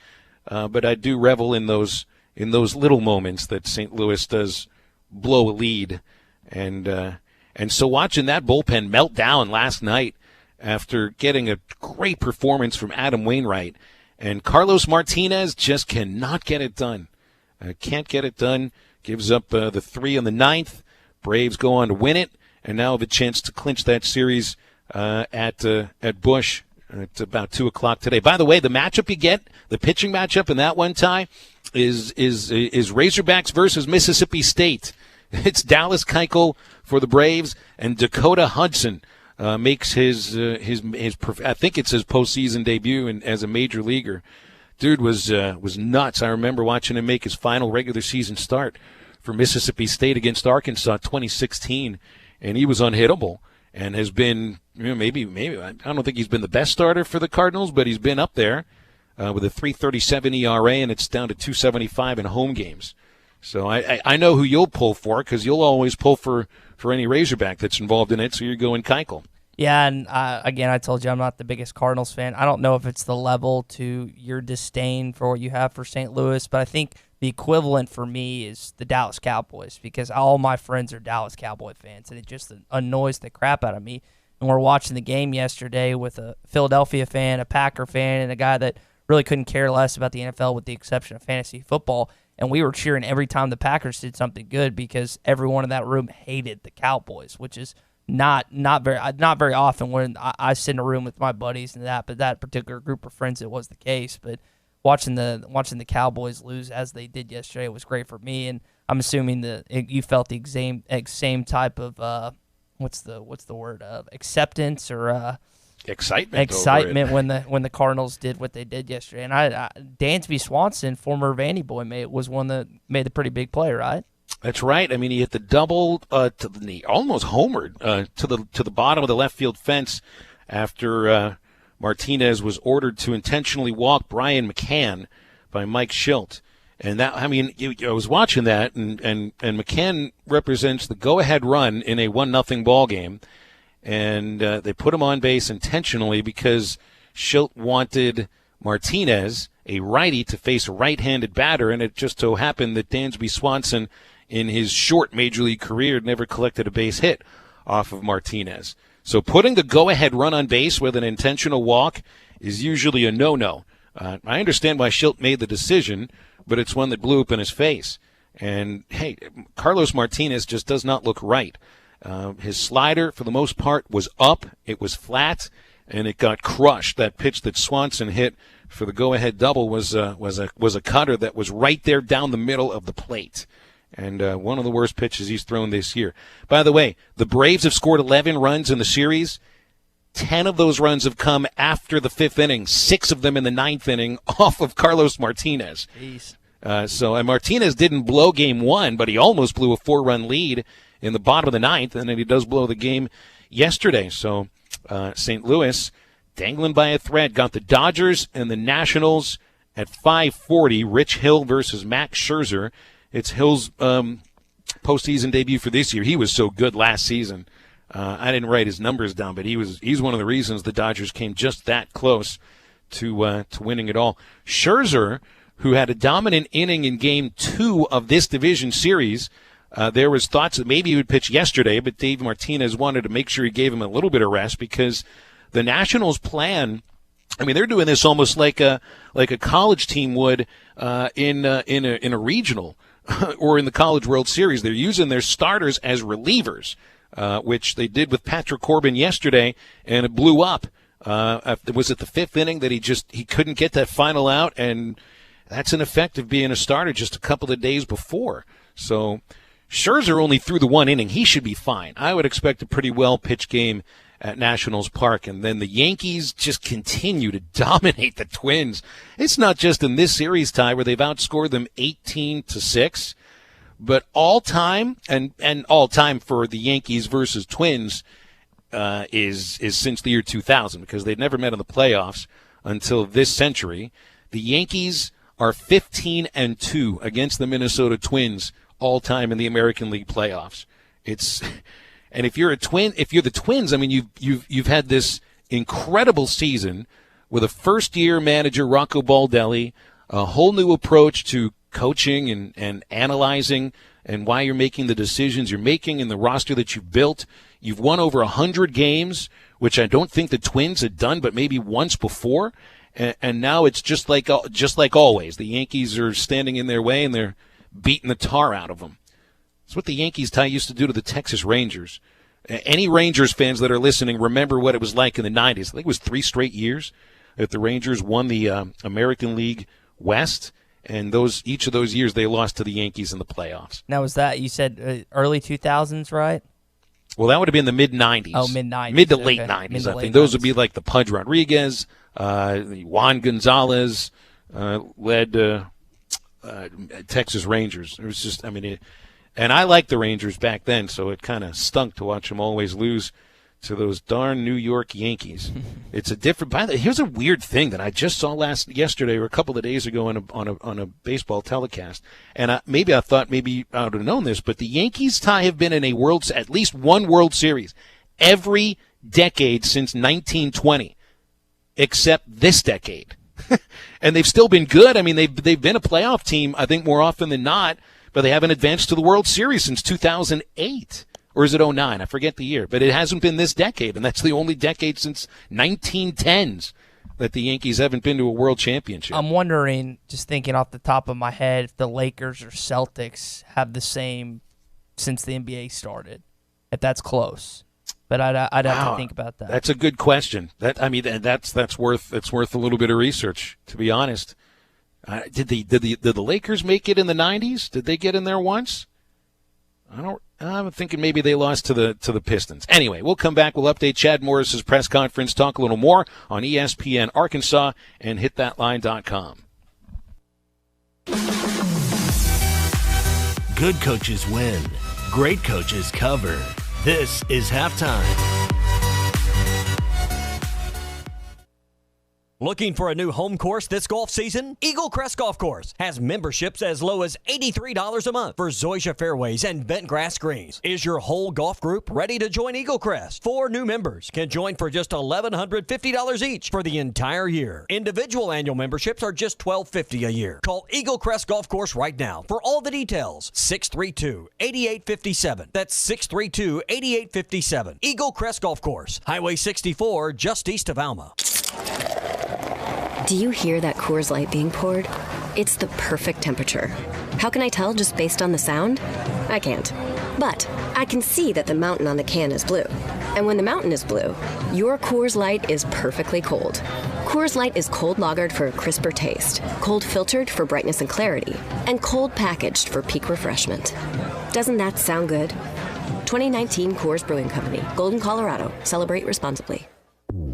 But I do revel in those little moments that St. Louis does blow a lead, and so watching that bullpen melt down last night after getting a great performance from Adam Wainwright, and Carlos Martinez just cannot get it done. Can't get it done. Gives up the 3 in the 9th. Braves go on to win it, and now have a chance to clinch that series at Busch. It's about 2 o'clock today. By the way, the matchup you get, the pitching matchup in that one, Ty, is Razorbacks versus Mississippi State. It's Dallas Keuchel for the Braves, and Dakota Hudson makes his I think it's his postseason debut as a major leaguer. Dude was nuts. I remember watching him make his final regular season start for Mississippi State against Arkansas 2016, and he was unhittable. And has been, maybe I don't think he's been the best starter for the Cardinals, but he's been up there with a 3.37 ERA, and it's down to 2.75 in home games. So I know who you'll pull for, because you'll always pull for for any Razorback that's involved in it, so you're going Keuchel. Yeah, and again, I told you I'm not the biggest Cardinals fan. I don't know if it's the level to your disdain for what you have for St. Louis, but I think the equivalent for me is the Dallas Cowboys, because all my friends are Dallas Cowboy fans, and it just annoys the crap out of me. And we're watching the game yesterday with a Philadelphia fan, a Packer fan, and a guy that really couldn't care less about the NFL with the exception of fantasy football. And we were cheering every time the Packers did something good because everyone in that room hated the Cowboys, which is not very often when I sit in a room with my buddies and that, but that particular group of friends, it was the case. But watching the Cowboys lose as they did yesterday was great for me, and I'm assuming that you felt the same type of what's the word, acceptance or excitement when the Cardinals did what they did yesterday. And Dansby Swanson, former Vandy boy, was one that made a pretty big play, right? That's right. I mean, he hit the double to the knee, almost homered to the bottom of the left field fence after Martinez was ordered to intentionally walk Brian McCann by Mike Schilt. And that, I mean, I was watching that, and McCann represents the go-ahead run in a 1-0 ball game, and they put him on base intentionally because Schilt wanted Martinez, a righty, to face a right-handed batter, and it just so happened that Dansby Swanson, in his short major league career, never collected a base hit off of Martinez. So putting the go-ahead run on base with an intentional walk is usually a no-no. I understand why Schilt made the decision, but it's one that blew up in his face. And, hey, Carlos Martinez just does not look right. His slider, for the most part, was up. It was flat, and it got crushed. That pitch that Swanson hit for the go-ahead double was a cutter that was right there down the middle of the plate. And one of the worst pitches he's thrown this year. By the way, the Braves have scored 11 runs in the series. 10 of those runs have come after the 5th inning, 6 of them in the 9th inning off of Carlos Martinez. And Martinez didn't blow game 1, but he almost blew a 4-run lead in the bottom of the 9th, and then he does blow the game yesterday. So St. Louis, dangling by a thread, got the Dodgers and the Nationals at 5:40. Rich Hill versus Max Scherzer. It's Hill's postseason debut for this year. He was so good last season. I didn't write his numbers down, but he's one of the reasons the Dodgers came just that close to winning it all. Scherzer, who had a dominant inning in Game 2 of this division series, there was thoughts that maybe he would pitch yesterday, but Dave Martinez wanted to make sure he gave him a little bit of rest because the Nationals' plan, I mean, they're doing this almost like a college team would in a regional or in the College World Series. They're using their starters as relievers, which they did with Patrick Corbin yesterday, and it blew up. Was it the 5th inning that he couldn't get that final out, and that's an effect of being a starter just a couple of days before. So Scherzer only threw the 1 inning. He should be fine. I would expect a pretty well-pitched game at Nationals Park. And then the Yankees just continue to dominate the Twins. It's not just in this series, Ty, where they've outscored them 18-6, but all-time, and all-time for the Yankees versus Twins is since the year 2000, because they'd never met in the playoffs until this century. The Yankees are 15-2 against the Minnesota Twins all time in the American League playoffs. And if you're the Twins, I mean, you've had this incredible season with a first-year manager, Rocco Baldelli, a whole new approach to coaching and analyzing and why you're making the decisions you're making in the roster that you've built. You've won over 100 games, which I don't think the Twins had done, but maybe once before. And now it's just like always. The Yankees are standing in their way, and they're beating the tar out of them. It's what the Yankees, Ty, used to do to the Texas Rangers. Any Rangers fans that are listening remember what it was like in the 90s. I think it was 3 straight years that the Rangers won the American League West, and each of those years they lost to the Yankees in the playoffs. Now, was that, you said early 2000s, right? Well, that would have been the mid-'90s. Oh, mid-'90s. Mid to late 90s, I think. Those would be like the Pudge Rodriguez, Juan Gonzalez led Texas Rangers. It was just, I mean, and I liked the Rangers back then, so it kind of stunk to watch them always lose to those darn New York Yankees. It's a different. Here's a weird thing that I just saw yesterday or a couple of days ago on a baseball telecast, and maybe I thought maybe I would have known this, but the Yankees, Ty, have been in at least one World Series every decade since 1920, except this decade, and they've still been good. I mean, they've been a playoff team, I think, more often than not, but they haven't advanced to the World Series since 2008. Or is it 2009? I forget the year. But it hasn't been this decade, and that's the only decade since 1910s that the Yankees haven't been to a world championship. I'm wondering, just thinking off the top of my head, if the Lakers or Celtics have the same since the NBA started, if that's close. But I'd have to think about that. That's a good question. That's worth a little bit of research, to be honest. Did the Lakers make it in the 90s? Did they get in there once? I'm thinking maybe they lost to the Pistons. Anyway, we'll come back. We'll update Chad Morris's press conference, talk a little more on ESPN Arkansas and hitthatline.com. Good coaches win. Great coaches cover. This is Halftime. Looking for a new home course this golf season? Eagle Crest Golf Course has memberships as low as $83 a month for Zoysia fairways and bent grass greens. Is your whole golf group ready to join Eagle Crest? 4 new members can join for just $1,150 each for the entire year. Individual annual memberships are just $1,250 a year. Call Eagle Crest Golf Course right now for all the details. 632-8857. That's 632-8857. Eagle Crest Golf Course, Highway 64, just east of Alma. Do you hear that Coors Light being poured? It's the perfect temperature. How can I tell just based on the sound? I can't. But I can see that the mountain on the can is blue. And when the mountain is blue, your Coors Light is perfectly cold. Coors Light is cold lagered for a crisper taste, cold filtered for brightness and clarity, and cold packaged for peak refreshment. Doesn't that sound good? 2019 Coors Brewing Company, Golden, Colorado. Celebrate responsibly.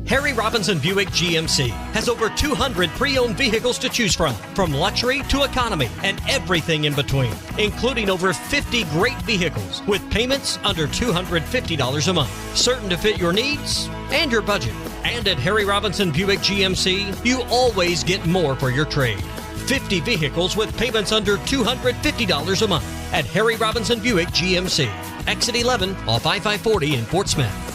Harry Robinson Buick GMC has over 200 pre-owned vehicles to choose from luxury to economy and everything in between, including over 50 great vehicles with payments under $250 a month, certain to fit your needs and your budget. And at Harry Robinson Buick GMC, you always get more for your trade. 50 vehicles with payments under $250 a month at Harry Robinson Buick GMC. Exit 11 off I-540 in Fort Smith.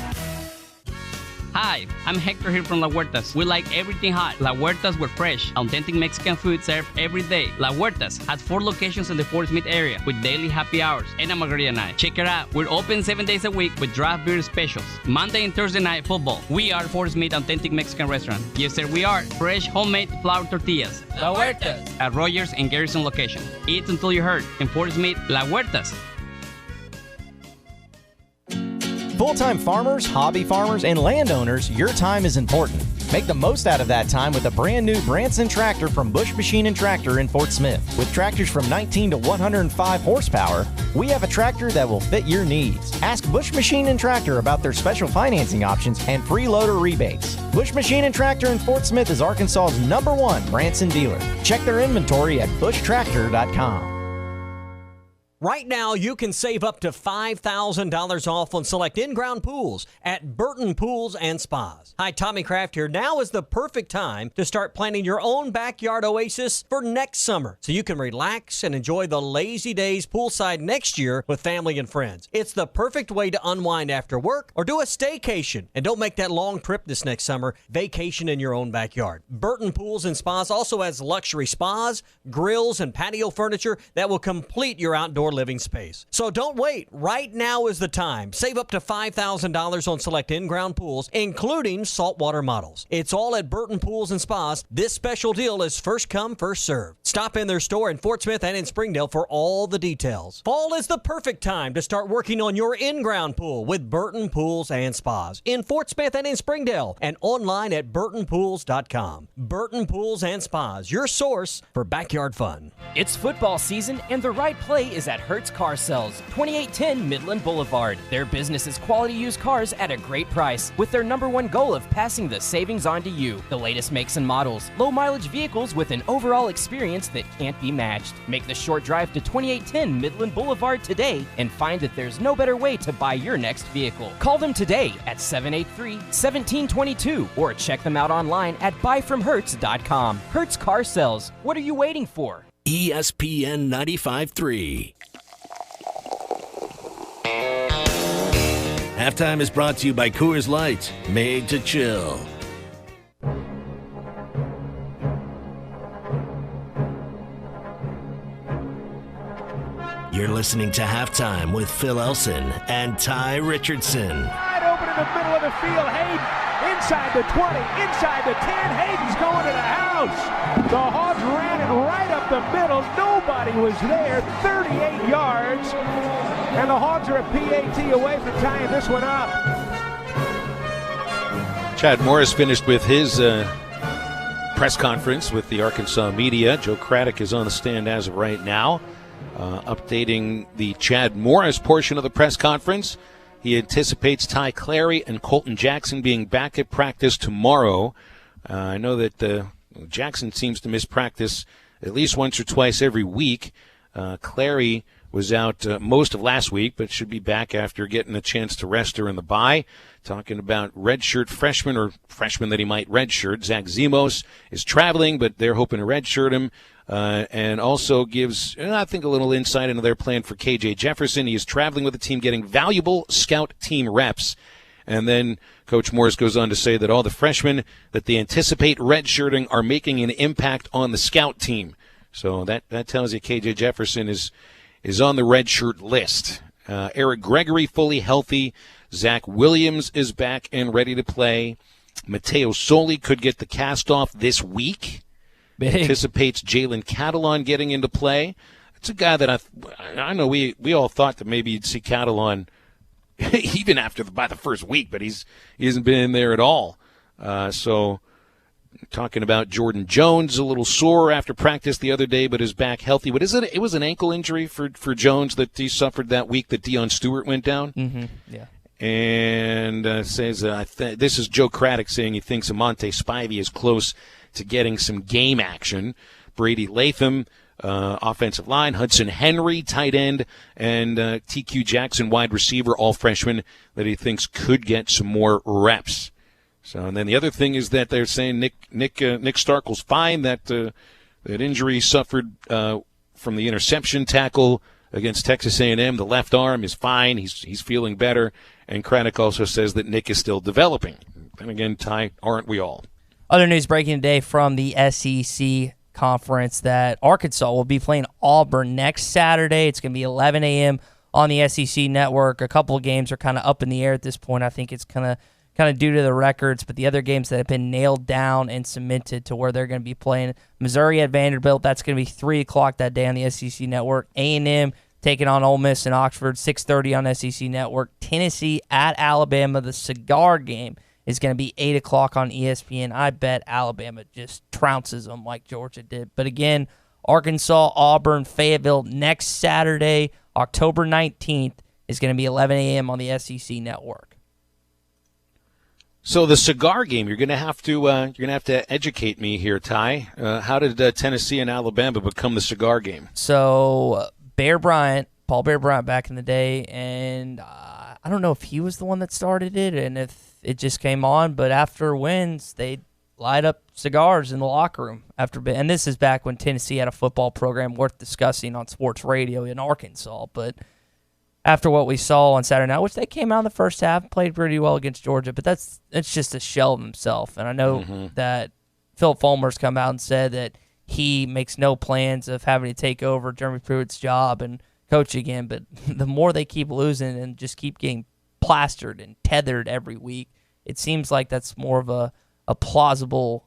Hi, I'm Hector here from La Huertas. We like everything hot. La Huertas, we're fresh, authentic Mexican food served every day. La Huertas has 4 locations in the Fort Smith area with daily happy hours and a margarita night. Check it out. We're open 7 days a week with draft beer specials. Monday and Thursday night football. We are Fort Smith Authentic Mexican Restaurant. Yes, sir, we are. Fresh homemade flour tortillas. La Huertas. At Rogers and Garrison location. Eat until you hurt. In Fort Smith, La Huertas. Full-time farmers, hobby farmers, and landowners, your time is important. Make the most out of that time with a brand new Branson tractor from Bush Machine and Tractor in Fort Smith. With tractors from 19 to 105 horsepower, we have a tractor that will fit your needs. Ask Bush Machine and Tractor about their special financing options and free loader rebates. Bush Machine and Tractor in Fort Smith is Arkansas's #1 Branson dealer. Check their inventory at bushtractor.com. Right now, you can save up to $5,000 off on select in-ground pools at Burton Pools and Spas. Hi, Tommy Kraft here. Now is the perfect time to start planning your own backyard oasis for next summer so you can relax and enjoy the lazy days poolside next year with family and friends. It's the perfect way to unwind after work or do a staycation. And don't make that long trip this next summer. Vacation in your own backyard. Burton Pools and Spas also has luxury spas, grills, and patio furniture that will complete your outdoor living space. So don't wait. Right now is the time. Save up to $5,000 on select in-ground pools, including saltwater models. It's all at Burton Pools and Spas. This special deal is first come, first served. Stop in their store in Fort Smith and in Springdale for all the details. Fall is the perfect time to start working on your in-ground pool with Burton Pools and Spas in Fort Smith and in Springdale and online at burtonpools.com. Burton Pools and Spas, your source for backyard fun. It's football season and the right play is at Hertz Car Sales, 2810 Midland Boulevard. Their business is quality used cars at a great price, with their #1 goal of passing the savings on to you. The latest makes and models, low mileage vehicles with an overall experience experience that can't be matched. Make the short drive to 2810 Midland Boulevard today and find that there's no better way to buy your next vehicle. Call them today at 783-1722 or check them out online at buyfromhertz.com. Hertz Car Sales. What are you waiting for? ESPN 95.3. Halftime is brought to you by Coors Light, made to chill. You're listening to Halftime with Phil Elson and Ty Richardson. Wide open in the middle of the field. Hayden inside the 20, inside the 10. Hayden's going to the house. The Hogs ran it right up the middle. Nobody was there. 38 yards. And the Hogs are a PAT away from tying this one up. Chad Morris finished with his press conference with the Arkansas media. Joe Craddock is on the stand as of right now, updating the Chad Morris portion of the press conference. He anticipates Ty Clary and Colton Jackson being back at practice tomorrow. I know that Jackson seems to miss practice at least once or twice every week. Clary was out most of last week, but should be back after getting a chance to rest during the bye. Talking about redshirt freshman or freshman that he might redshirt. Zach Zemos is traveling, but they're hoping to redshirt him. And also gives, I think, a little insight into their plan for KJ Jefferson. He is traveling with the team, getting valuable scout team reps. And then Coach Morris goes on to say that all the freshmen that they anticipate redshirting are making an impact on the scout team. So that tells you KJ Jefferson is on the redshirt list. Eric Gregory fully healthy. Zach Williams is back and ready to play. Mateo Soli could get the cast off this week. Big. Anticipates Jalen Catalon getting into play. It's a guy that I know we all thought that maybe you'd see Catalon even by the first week, but he hasn't been in there at all. So talking about Jordan Jones, a little sore after practice the other day, but is back healthy. What is it? It was an ankle injury for Jones that he suffered that week that Deion Stewart went down. Mm-hmm. Yeah. And says this is Joe Craddock saying he thinks Amonte Spivey is close to getting some game action. Brady Latham, offensive line, Hudson Henry, tight end, and TQ Jackson, wide receiver, all freshmen that he thinks could get some more reps. So, and then the other thing is that they're saying Nick Starkel's fine. That injury suffered from the interception tackle against Texas A&M. The left arm is fine. He's feeling better. And Craddock also says that Nick is still developing. And again, Ty, aren't we all? Other news breaking today from the SEC conference that Arkansas will be playing Auburn next Saturday. It's going to be 11 a.m. on the SEC network. A couple of games are kind of up in the air at this point. I think it's kind of due to the records, but the other games that have been nailed down and cemented to where they're going to be playing, Missouri at Vanderbilt, that's going to be 3 o'clock that day on the SEC network. A&M taking on Ole Miss in Oxford, 6:30 on SEC network. Tennessee at Alabama, the cigar game is going to be 8 o'clock on ESPN. I bet Alabama just trounces them like Georgia did. But again, Arkansas, Auburn, Fayetteville next Saturday, October 19th, is going to be 11 a.m. on the SEC network. So the cigar game, you're going to have to educate me here, Ty. How did Tennessee and Alabama become the cigar game? So Paul Bear Bryant back in the day, and I don't know if he was the one that started it and if it just came on, but after wins, they'd light up cigars in the locker room. And this is back when Tennessee had a football program worth discussing on sports radio in Arkansas, but after what we saw on Saturday night, which they came out in the first half, played pretty well against Georgia, but it's just a shell of himself. And I know that Philip Fulmer's come out and said that he makes no plans of having to take over Jeremy Pruitt's job and coach again, but the more they keep losing and just keep getting plastered and tethered every week, it seems like that's more of a plausible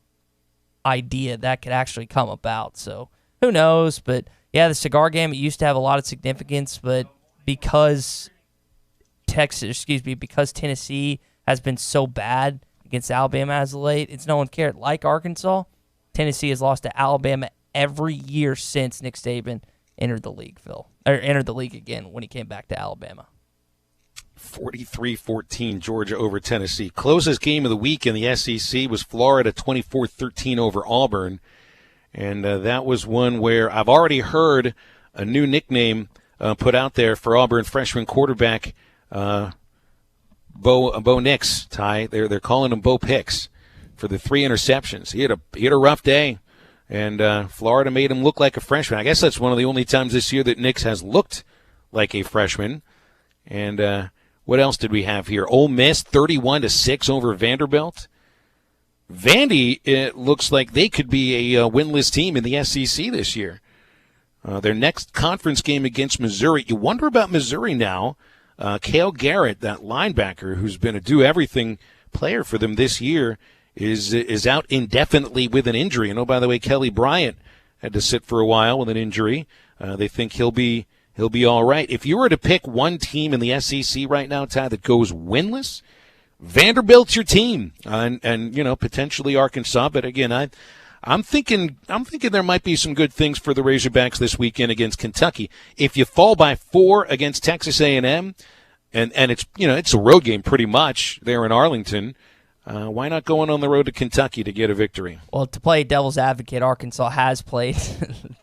idea that could actually come about. So who knows? But yeah, the cigar game, it used to have a lot of significance, but because Tennessee has been so bad against Alabama as of late, it's no one cared. Like Arkansas, Tennessee has lost to Alabama every year since Nick Saban entered the league, entered the league again when he came back to Alabama. 43-14 Georgia over Tennessee. Closest game of the week in the SEC was Florida 24-13 over Auburn. And that was one where I've already heard a new nickname put out there for Auburn freshman quarterback Bo Nix. Ty, they're calling him Bo Picks for the 3 interceptions. He had a rough day, and Florida made him look like a freshman. I guess that's one of the only times this year that Nix has looked like a freshman. And what else did we have here? Ole Miss 31-6 over Vanderbilt. Vandy, it looks like they could be a winless team in the SEC this year. Their next conference game against Missouri. You wonder about Missouri now. Cale Garrett, that linebacker who's been a do-everything player for them this year, is out indefinitely with an injury. And, oh, by the way, Kelly Bryant had to sit for a while with an injury. They think he'll be all right. If you were to pick one team in the SEC right now, Ty, that goes winless, Vanderbilt's your team, and potentially Arkansas. But again, I'm thinking there might be some good things for the Razorbacks this weekend against Kentucky. If you fall by 4 against Texas A&M, and it's a road game pretty much there in Arlington, why not going on the road to Kentucky to get a victory? Well, to play devil's advocate, Arkansas has played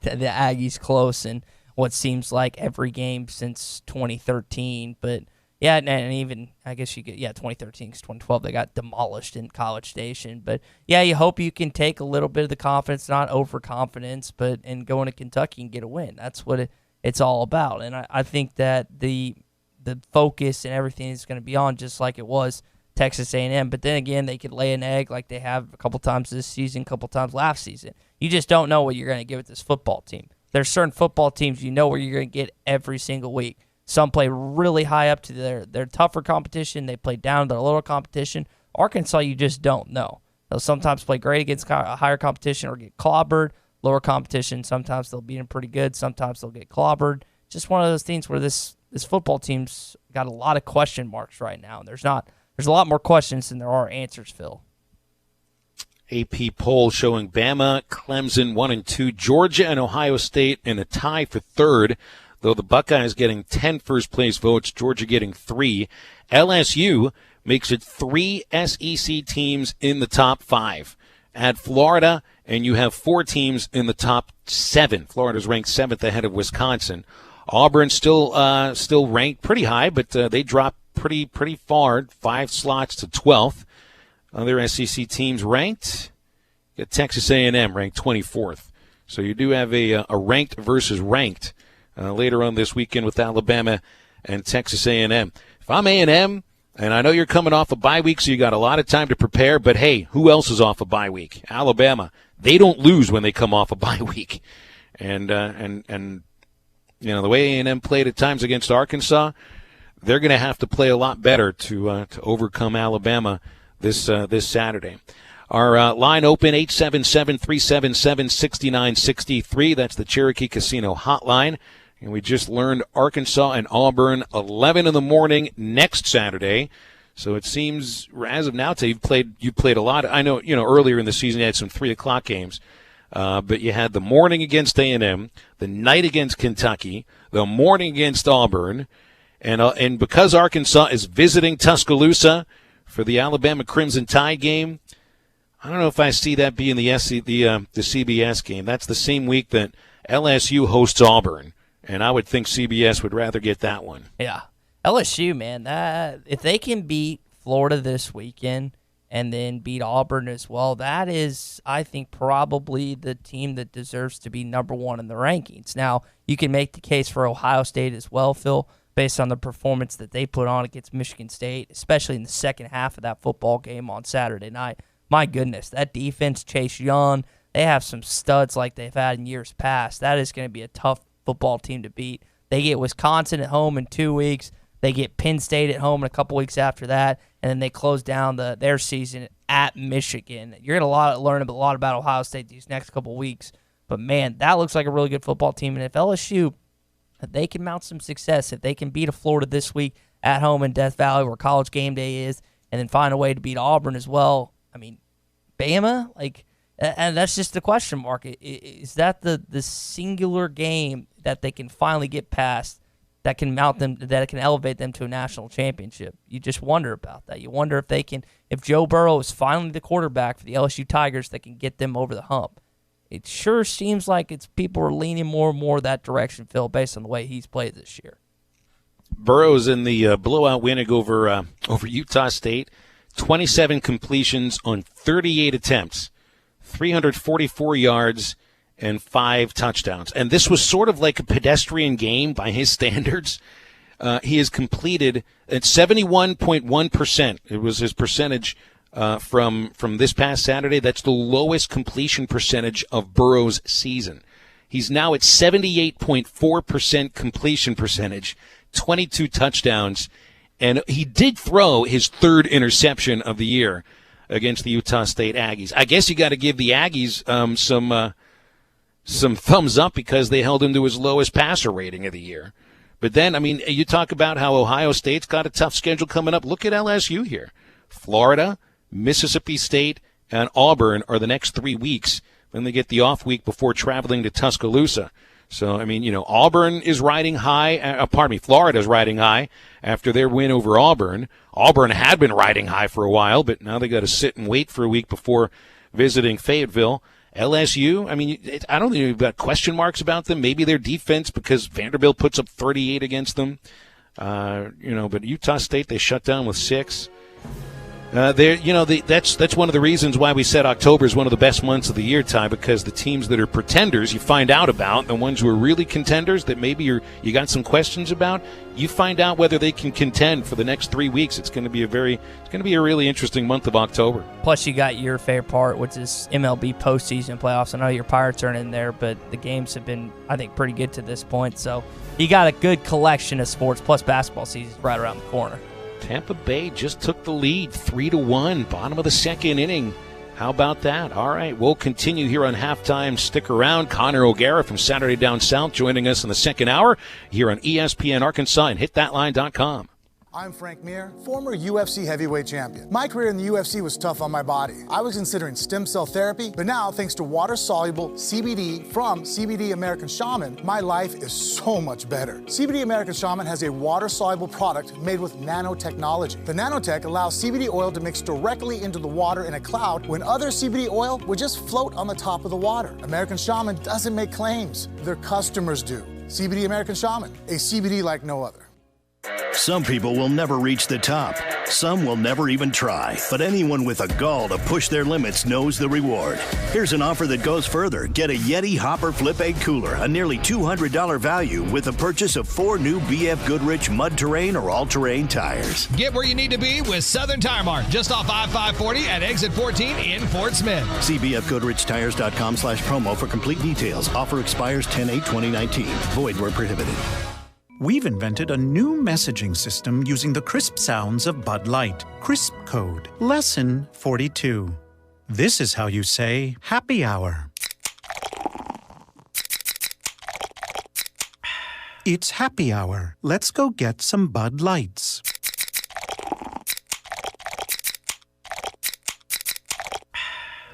the Aggies close in what seems like every game since 2013, but. Yeah, and even, I guess 2013, because 2012 they got demolished in College Station. But, yeah, you hope you can take a little bit of the confidence, not overconfidence, and go into Kentucky and get a win. That's what it's all about. And I think that the focus and everything is going to be on just like it was Texas A&M. But then again, they could lay an egg like they have a couple times this season, a couple times last season. You just don't know what you're going to get with this football team. There's certain football teams you know where you're going to get every single week. Some play really high up to their tougher competition. They play down to their lower competition. Arkansas, you just don't know. They'll sometimes play great against a higher competition or get clobbered. Lower competition, sometimes they'll beat them pretty good. Sometimes they'll get clobbered. Just one of those things where this football team's got a lot of question marks right now. There's a lot more questions than there are answers, Phil. AP poll showing Bama, Clemson 1-2, Georgia and Ohio State in a tie for 3rd. Though the Buckeyes getting 10 first-place votes, Georgia getting 3. LSU makes it 3 SEC teams in the top 5. Add Florida, and you have 4 teams in the top 7. Florida's ranked 7th ahead of Wisconsin. Auburn still ranked pretty high, but they dropped pretty far, 5 slots to 12th. Other SEC teams ranked. You got Texas A&M ranked 24th. So you do have a ranked versus ranked. Later on this weekend with Alabama and Texas A&M. If I'm A&M, and I know you're coming off a bye week, so you got a lot of time to prepare, but hey, who else is off a bye week? Alabama. They don't lose when they come off a bye week. And the way A&M played at times against Arkansas, they're going to have to play a lot better to overcome Alabama this Saturday. Our line open, 877-377-6963. That's the Cherokee Casino hotline. And we just learned Arkansas and Auburn, 11 in the morning next Saturday. So it seems, as of now, you've played a lot. I know, earlier in the season you had some 3 o'clock games. But you had the morning against A&M, the night against Kentucky, the morning against Auburn. And because Arkansas is visiting Tuscaloosa for the Alabama Crimson Tide game, I don't know if I see that being the CBS game. That's the same week that LSU hosts Auburn. And I would think CBS would rather get that one. Yeah. LSU, man, if they can beat Florida this weekend and then beat Auburn as well, that is, I think, probably the team that deserves to be number 1 in the rankings. Now, you can make the case for Ohio State as well, Phil, based on the performance that they put on against Michigan State, especially in the second half of that football game on Saturday night. My goodness, that defense, Chase Young, they have some studs like they've had in years past. That is going to be a tough football team to beat. They get Wisconsin at home in 2 weeks. They get Penn State at home in a couple weeks after that, and then they close down their season at Michigan. You're going to learn a lot about Ohio State these next couple weeks. But, man, that looks like a really good football team. And if LSU, if they can mount some success, if they can beat Florida this week at home in Death Valley where College Game Day is, and then find a way to beat Auburn as well, I mean, Bama, and that's just the question mark. Is that the singular game that they can finally get past that can mount them, that can elevate them to a national championship? You just wonder about that. You wonder if Joe Burrow is finally the quarterback for the LSU Tigers that can get them over the hump. it sure seems like people are leaning more and more that direction, Phil, based on the way he's played this year. Burrows in the blowout win over Utah State, 27 completions on 38 attempts, 344 yards, and 5 touchdowns. And this was sort of like a pedestrian game by his standards. He has completed at 71.1%. It was his percentage from this past Saturday. That's the lowest completion percentage of Burrow's season. He's now at 78.4% completion percentage, 22 touchdowns, and he did throw his 3rd interception of the year against the Utah State Aggies. I guess you got to give the Aggies some thumbs up because they held him to his lowest passer rating of the year. But then, I mean, you talk about how Ohio State's got a tough schedule coming up. Look at LSU here. Florida, Mississippi State, and Auburn are the next 3 weeks. Then they get the off week before traveling to Tuscaloosa. So, I mean, Auburn is riding high. Florida's riding high after their win over Auburn. Auburn had been riding high for a while, but now they got to sit and wait for a week before visiting Fayetteville. LSU, I mean, I don't think you've got question marks about them. Maybe their defense because Vanderbilt puts up 38 against them. But Utah State, they shut down with 6. That's one of the reasons why we said October is one of the best months of the year, Ty, because the teams that are pretenders you find out about, the ones who are really contenders that maybe you got some questions about, you find out whether they can contend for the next 3 weeks. It's going to be a really interesting month of October. Plus, you got your favorite part, which is MLB postseason playoffs. I know your Pirates aren't in there, but the games have been, I think, pretty good to this point. So you got a good collection of sports. Plus, basketball season's right around the corner. Tampa Bay just took the lead 3-1, bottom of the 2nd inning. How about that? All right, we'll continue here on Halftime. Stick around. Connor O'Gara from Saturday Down South joining us in the 2nd hour here on ESPN Arkansas and hitthatline.com. I'm Frank Mir, former UFC heavyweight champion. My career in the UFC was tough on my body. I was considering stem cell therapy, but now, thanks to water-soluble CBD from CBD American Shaman, my life is so much better. CBD American Shaman has a water-soluble product made with nanotechnology. The nanotech allows CBD oil to mix directly into the water in a cloud when other CBD oil would just float on the top of the water. American Shaman doesn't make claims. Their customers do. CBD American Shaman, a CBD like no other. Some people will never reach the top. Some will never even try. But anyone with a gall to push their limits knows the reward. Here's an offer that goes further. Get a Yeti Hopper Flip Egg Cooler, a nearly $200 value with a purchase of 4 new BF Goodrich mud terrain or all-terrain tires. Get where you need to be with Southern Tire Mart, just off I-540 at exit 14 in Fort Smith. See bfgoodrichtires.com/promo for complete details. Offer expires 10/8/2019. Void where prohibited. We've invented a new messaging system using the crisp sounds of Bud Light. Crisp Code. Lesson 42. This is how you say happy hour. It's happy hour. Let's go get some Bud Lights.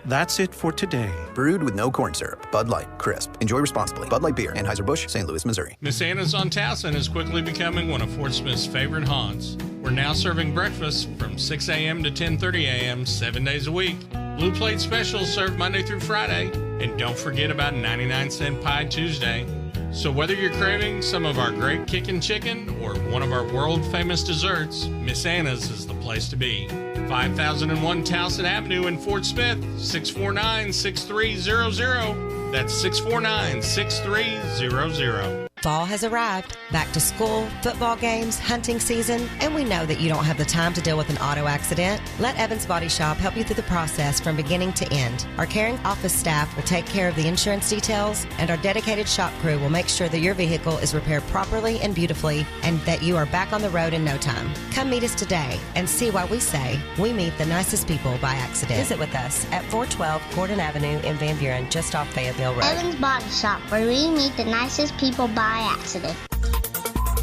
That's it for today. Brewed with no corn syrup. Bud Light. Crisp. Enjoy responsibly. Bud Light Beer. Anheuser-Busch, St. Louis, Missouri. Miss Anna's on Towson is quickly becoming one of Fort Smith's favorite haunts. We're now serving breakfast from 6 a.m. to 10:30 a.m. 7 days a week. Blue Plate specials served Monday through Friday. And don't forget about 99-cent Pie Tuesday. So whether you're craving some of our great kickin' chicken or one of our world-famous desserts, Miss Anna's is the place to be. 5001 Towson Avenue in Fort Smith, 649-6300. That's 649-6300. Fall has arrived. Back to school, football games, hunting season, and we know that you don't have the time to deal with an auto accident. Let Evans Body Shop help you through the process from beginning to end. Our caring office staff will take care of the insurance details, and our dedicated shop crew will make sure that your vehicle is repaired properly and beautifully, and that you are back on the road in no time. Come meet us today and see why we say we meet the nicest people by accident. Visit with us at 412 Gordon Avenue in Van Buren, just off Fayetteville Road. Evans Body Shop, where we meet the nicest people by accident.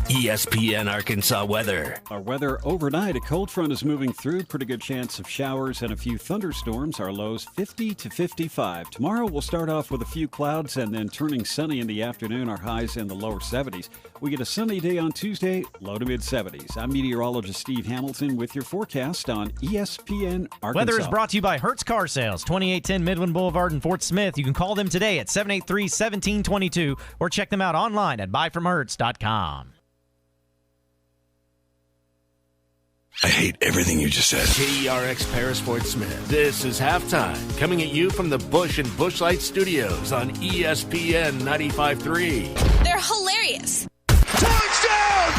ESPN Arkansas weather. Our weather overnight, a cold front is moving through. Pretty good chance of showers and a few thunderstorms. Our lows 50 to 55. Tomorrow we'll start off with a few clouds and then turning sunny in the afternoon. Our highs in the lower 70s. We get a sunny day on Tuesday, low to mid 70s. I'm meteorologist Steve Hamilton with your forecast on ESPN Arkansas. Weather is brought to you by Hertz Car Sales, 2810 Midland Boulevard in Fort Smith. You can call them today at 783-1722 or check them out online at buyfromhertz.com. I hate everything you just said. KERX Paris Fort Smith. This is Halftime, coming at you from the Busch and Busch Light Studios on ESPN 95.3. They're hilarious. Touchdown!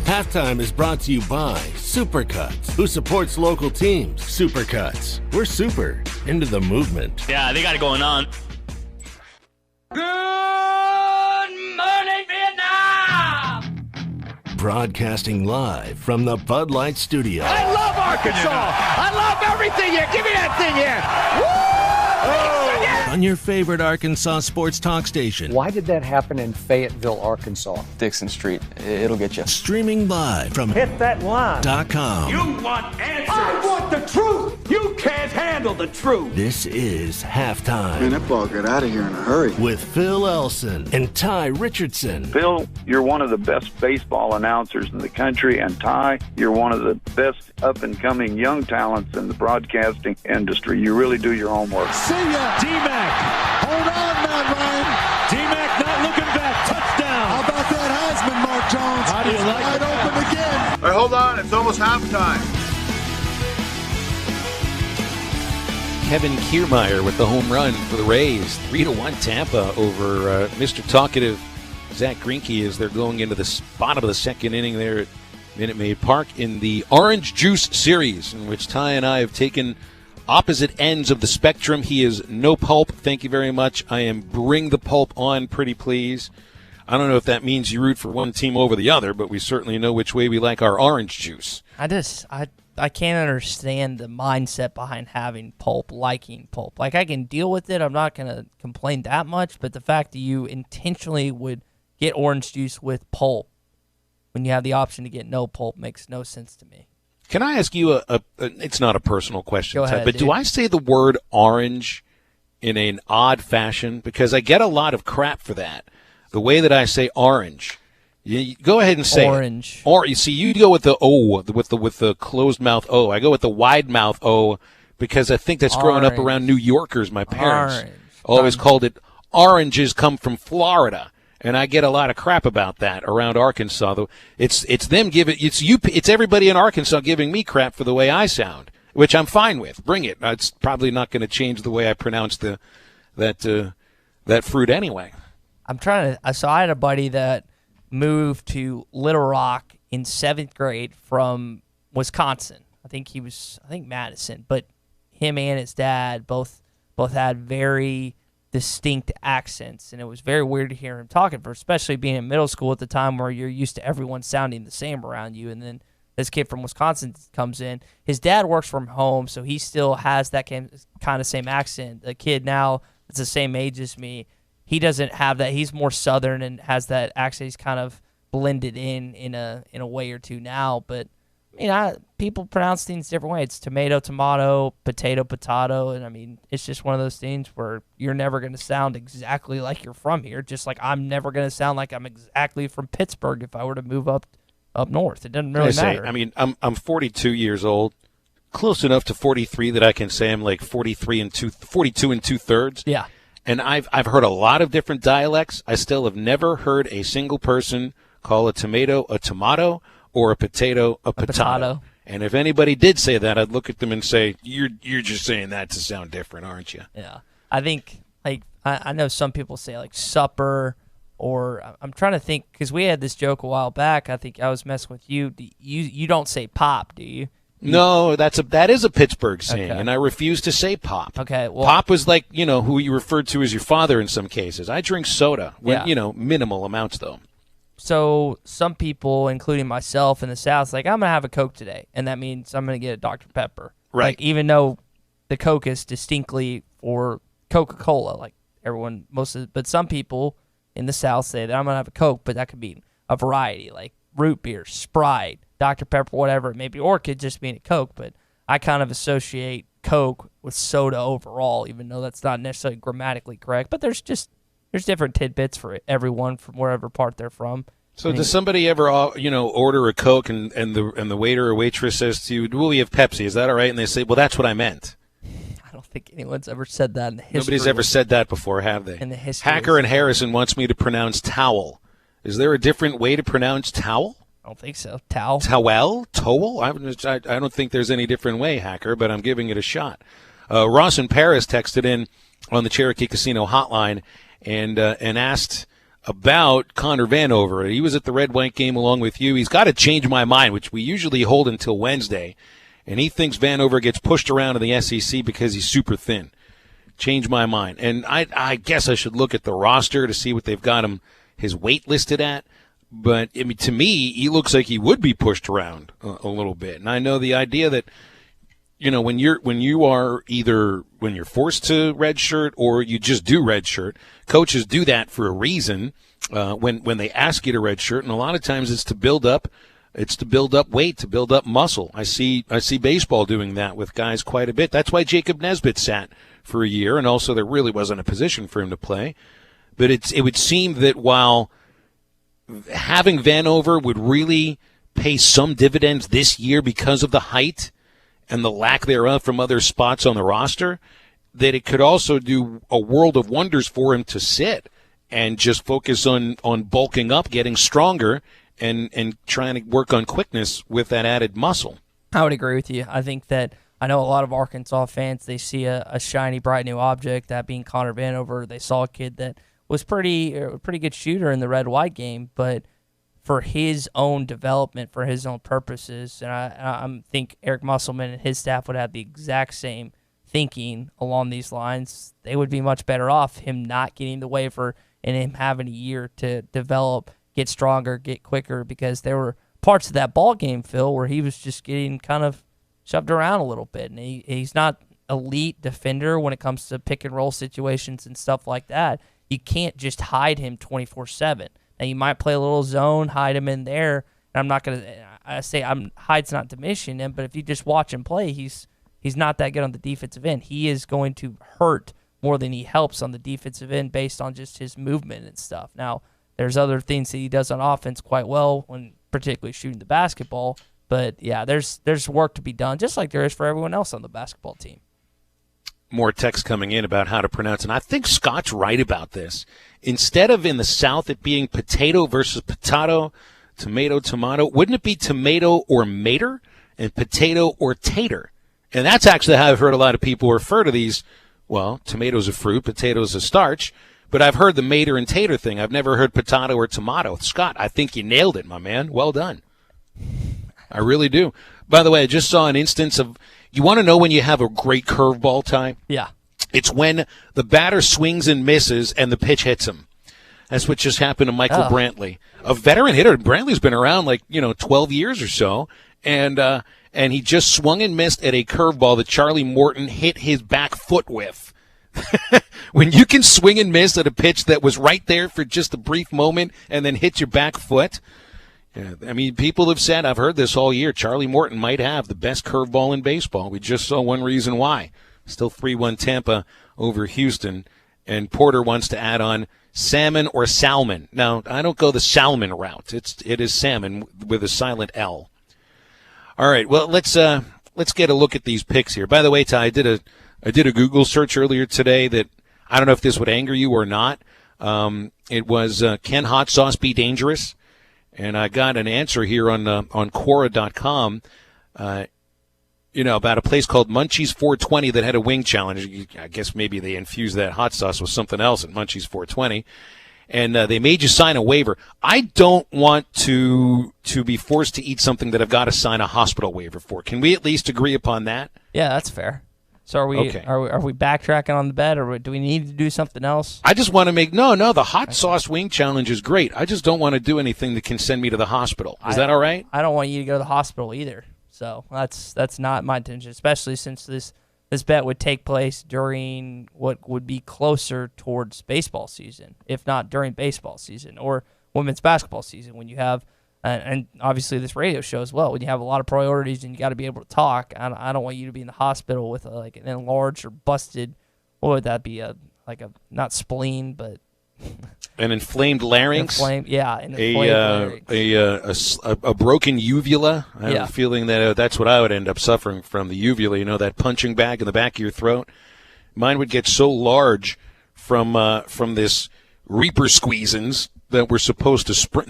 Halftime is brought to you by Supercuts, who supports local teams. Supercuts. We're super into the movement. Yeah, they got it going on. Good morning, Vietnam! Broadcasting live from the Bud Light Studio. I love Arkansas. I love everything here. Give me that thing here. Woo! On your favorite Arkansas sports talk station. Why did that happen in Fayetteville, Arkansas? Dixon Street. It'll get you. Streaming live from Hit that line. .com. You want answers. I want the truth. You can't handle the truth. This is Halftime. Man, that ball got out of here in a hurry. With Phil Elson and Ty Richardson. Phil, you're one of the best baseball announcers in the country, and Ty, you're one of the best up-and-coming young talents in the broadcasting industry. You really do your homework. See ya, D-Mac. Hold on, Matt Ryan. D-Mac not looking back. Touchdown. How about that Heisman, Mark Jones? How do you like it? Wide open again. All right, hold on. It's almost halftime. Kevin Kiermaier with the home run for the Rays. 3-1 Tampa over Mr. Talkative Zach Greinke as they're going into the bottom of the second inning there at Minute Maid Park in the Orange Juice Series, in which Ty and I have taken opposite ends of the spectrum. He is no pulp, thank you very much. I am bring the pulp on, pretty please. I don't know if that means you root for one team over the other, but we certainly know which way we like our orange juice. I can't understand the mindset behind having pulp, liking pulp. Like, I can deal with it. I'm not going to complain that much, but the fact that you intentionally would get orange juice with pulp when you have the option to get no pulp makes no sense to me. Can I ask you it's not a personal question, Go ahead, but dude. Do I say the word orange in an odd fashion? Because I get a lot of crap for that. The way that I say orange. You go ahead and say orange. It. Or you see, you go with the O, with the closed mouth O. I go with the wide mouth O because I think that's growing up around New Yorkers. My parents always called it oranges come from Florida. And I get a lot of crap about that around Arkansas. Though it's them giving it's everybody in Arkansas giving me crap for the way I sound, which I'm fine with. Bring it. It's probably not going to change the way I pronounce that fruit anyway. So I had a buddy that moved to Little Rock in 7th grade from Wisconsin. I think Madison, but him and his dad both had very distinct accents, and it was very weird to hear him talking, especially being in middle school at the time where you're used to everyone sounding the same around you. And then this kid from Wisconsin comes in. His dad works from home, so he still has that kind of same accent. The kid now that's the same age as me, he doesn't have that. He's more Southern and has that accent. He's kind of blended in a way or two now, but people pronounce things different ways. It's tomato, tomato, potato, potato, and it's just one of those things where you're never going to sound exactly like you're from here, just like I'm never going to sound like I'm exactly from Pittsburgh if I were to move up north. It doesn't really matter. I'm 42 years old, close enough to 43 that I can say I'm like 42 and 2/3. Yeah. And I've heard a lot of different dialects. I still have never heard a single person call a tomato a tomato or a potato a potato. And if anybody did say that, I'd look at them and say, you're just saying that to sound different, aren't you? Yeah. I think, I know some people say, supper, or I'm trying to think, because we had this joke a while back. I think I was messing with you. You don't say pop, do you? No, that is a Pittsburgh saying, and I refuse to say pop. Okay, well, pop was like, who you referred to as your father in some cases. I drink soda, minimal amounts, though. So some people, including myself in the South, I'm going to have a Coke today, and that means I'm going to get a Dr. Pepper. Right. Even though the Coke is distinctly for Coca-Cola, but some people in the South say that I'm going to have a Coke, but that could be a variety, like root beer, Sprite, Dr. Pepper, whatever it may be, or it could just mean a Coke. But I kind of associate Coke with soda overall, even though that's not necessarily grammatically correct. But there's different tidbits for everyone from wherever part they're from. So does somebody ever, order a Coke and the waiter or waitress says to you, "Well, we have Pepsi, is that all right?" And they say, "Well, that's what I meant." I don't think anyone's ever said that in the history. Nobody's ever said that before, have they? In the history. Hacker and Harrison wants me to pronounce towel. Is there a different way to pronounce towel? I don't think so. Towel? Towel? I don't think there's any different way, Hacker, but I'm giving it a shot. Ross in Paris texted in on the Cherokee Casino hotline and asked about Connor Vanover. He was at the Red-White game along with you. He's got to change my mind, which we usually hold until Wednesday, and he thinks Vanover gets pushed around in the SEC because he's super thin. Change my mind. And I guess I should look at the roster to see what they've got his weight listed at. But I mean, to me, he looks like he would be pushed around a little bit. And I know the idea that, when you're forced to redshirt or you just do redshirt, coaches do that for a reason. When they ask you to redshirt, and a lot of times it's to build up weight, to build up muscle. I see baseball doing that with guys quite a bit. That's why Jacob Nesbitt sat for a year, and also there really wasn't a position for him to play. But it would seem that while having Vanover would really pay some dividends this year because of the height and the lack thereof from other spots on the roster, that it could also do a world of wonders for him to sit and just focus on bulking up, getting stronger, and trying to work on quickness with that added muscle. I would agree with you. I think that I know a lot of Arkansas fans, they see a shiny, bright new object, that being Connor Vanover. They saw a kid that was a pretty good shooter in the red-white game, but for his own development, for his own purposes, and I think Eric Musselman and his staff would have the exact same thinking along these lines. They would be much better off him not getting the waiver and him having a year to develop, get stronger, get quicker, because there were parts of that ball game, Phil, where he was just getting kind of shoved around a little bit, and he's not elite defender when it comes to pick and roll situations and stuff like that. You can't just hide him 24/7. Now, you might play a little zone, hide him in there. And I'm not going to say hide's not diminishing him, but if you just watch him play, he's not that good on the defensive end. He is going to hurt more than he helps on the defensive end based on just his movement and stuff. Now, there's other things that he does on offense quite well, when particularly shooting the basketball. But, yeah, there's work to be done, just like there is for everyone else on the basketball team. More text coming in about how to pronounce, and I think Scott's right about this. Instead of in the South it being potato versus potato, tomato, tomato, wouldn't it be tomato or mater and potato or tater? And that's actually how I've heard a lot of people refer to these. Well, tomato's a fruit, potato's a starch, but I've heard the mater and tater thing. I've never heard potato or tomato. Scott, I think you nailed it, my man. Well done. I really do. By the way, I just saw an instance of, you want to know when you have a great curveball, Ty? Yeah. It's when the batter swings and misses and the pitch hits him. That's what just happened to Michael Brantley, a veteran hitter. Brantley's been around 12 years or so, and he just swung and missed at a curveball that Charlie Morton hit his back foot with. When you can swing and miss at a pitch that was right there for just a brief moment and then hit your back foot. Yeah, I mean, people have said, I've heard this all year, Charlie Morton might have the best curveball in baseball. We just saw one reason why. Still 3-1 Tampa over Houston. And Porter wants to add on salmon or salmon. Now, I don't go the salmon route. It is salmon with a silent L. All right, well, let's get a look at these picks here. By the way, Ty, I did a Google search earlier today that I don't know if this would anger you or not. It was can hot sauce be dangerous? And I got an answer here on Quora.com, about a place called Munchies 420 that had a wing challenge. I guess maybe they infused that hot sauce with something else at Munchies 420. And they made you sign a waiver. I don't want to be forced to eat something that I've got to sign a hospital waiver for. Can we at least agree upon that? Yeah, that's fair. So are we backtracking on the bet, or do we need to do something else? I just want to make the hot sauce wing challenge is great. I just don't want to do anything that can send me to the hospital. Is that all right? I don't want you to go to the hospital either. So that's not my intention, especially since this bet would take place during what would be closer towards baseball season, if not during baseball season, or women's basketball season when you have, and obviously this radio show as well, when you have a lot of priorities and you got to be able to talk. I don't want you to be in the hospital with like an enlarged or busted, what would that be, not spleen, but an inflamed larynx. An inflamed larynx. A broken uvula. I have a feeling that that's what I would end up suffering from, the uvula. You know, that punching bag in the back of your throat. Mine would get so large from this Reaper squeezins that we're supposed to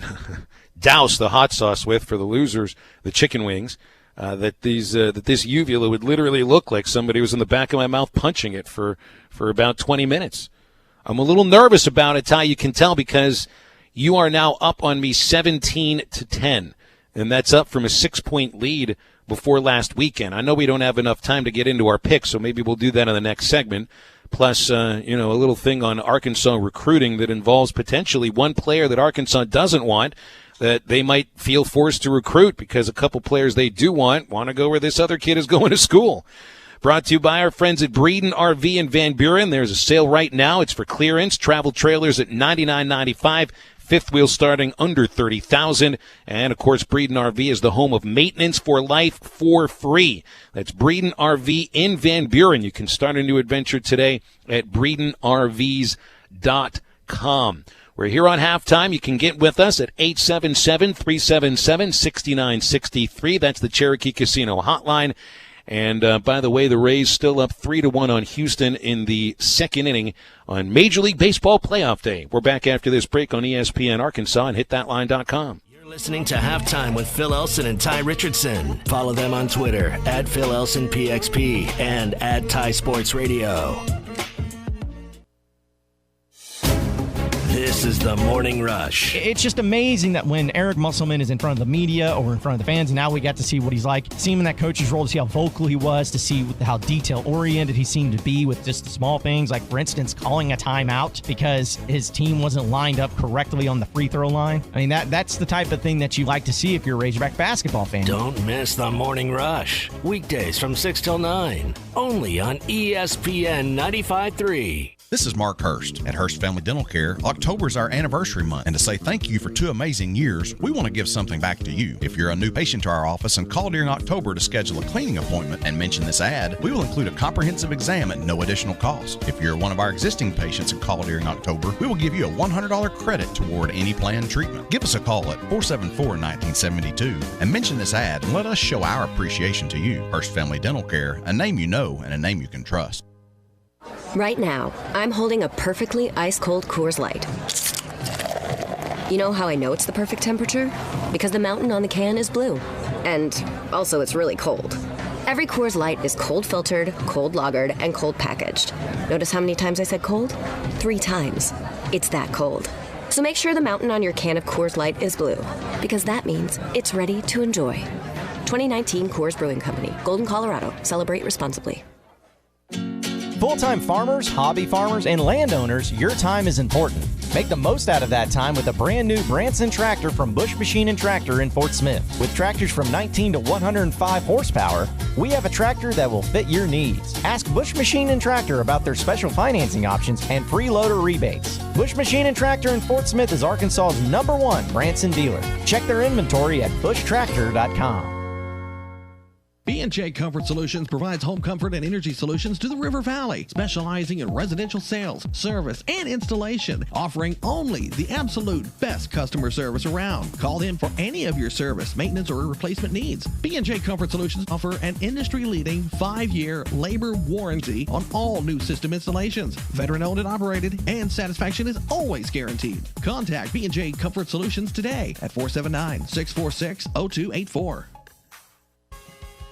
douse the hot sauce with for the losers, the chicken wings. That this uvula would literally look like somebody was in the back of my mouth punching it for about 20 minutes. I'm a little nervous about it, Ty, you can tell, because you are now up on me 17-10, and that's up from a 6-point lead before last weekend. I know we don't have enough time to get into our picks, so maybe we'll do that in the next segment. Plus, a little thing on Arkansas recruiting that involves potentially one player that Arkansas doesn't want, that they might feel forced to recruit because a couple players they do want to go where this other kid is going to school. Brought to you by our friends at Breeden RV in Van Buren. There's a sale right now. It's for clearance. Travel trailers at $99.95. Fifth wheel starting under $30,000. And, of course, Breeden RV is the home of maintenance for life for free. That's Breeden RV in Van Buren. You can start a new adventure today at BreedenRVs.com. We're here on halftime. You can get with us at 877-377-6963. That's the Cherokee Casino hotline. And, by the way, the Rays still up 3-1 on Houston in the second inning on Major League Baseball playoff day. We're back after this break on ESPN Arkansas and hitthatline.com. You're listening to Halftime with Phil Elson and Ty Richardson. Follow them on Twitter at Phil Elson PXP and at Ty Sports Radio. This is the Morning Rush. It's just amazing that when Eric Musselman is in front of the media or in front of the fans, and now we got to see what he's like, seeing him in that coach's role, to see how vocal he was, to see how detail-oriented he seemed to be with just the small things, like, for instance, calling a timeout because his team wasn't lined up correctly on the free throw line. I mean, that's the type of thing that you like to see if you're a Razorback basketball fan. Don't miss the Morning Rush. Weekdays from 6 till 9. Only on ESPN 95.3. This is Mark Hurst at Hurst Family Dental Care. October is our anniversary month, and to say thank you for 2 amazing years, we want to give something back to you. If you're a new patient to our office and call during October to schedule a cleaning appointment and mention this ad, we will include a comprehensive exam at no additional cost. If you're one of our existing patients and call during October, we will give you a $100 credit toward any planned treatment. Give us a call at 474-1972 and mention this ad and let us show our appreciation to you. Hurst Family Dental Care, a name you know and a name you can trust. Right now, I'm holding a perfectly ice-cold Coors Light. You know how I know it's the perfect temperature? Because the mountain on the can is blue. And also, it's really cold. Every Coors Light is cold filtered, cold lagered, and cold packaged. Notice how many times I said cold? 3 times. It's that cold. So make sure the mountain on your can of Coors Light is blue, because that means it's ready to enjoy. 2019 Coors Brewing Company, Golden, Colorado. Celebrate responsibly. Full-time farmers, hobby farmers, and landowners, your time is important. Make the most out of that time with a brand new Branson tractor from Bush Machine and Tractor in Fort Smith. With tractors from 19 to 105 horsepower, we have a tractor that will fit your needs. Ask Bush Machine and Tractor about their special financing options and free loader rebates. Bush Machine and Tractor in Fort Smith is Arkansas's #1 Branson dealer. Check their inventory at bushtractor.com. B&J Comfort Solutions provides home comfort and energy solutions to the River Valley, specializing in residential sales, service, and installation, offering only the absolute best customer service around. Call in for any of your service, maintenance, or replacement needs. B&J Comfort Solutions offer an industry-leading 5-year labor warranty on all new system installations. Veteran-owned and operated, and satisfaction is always guaranteed. Contact B&J Comfort Solutions today at 479-646-0284.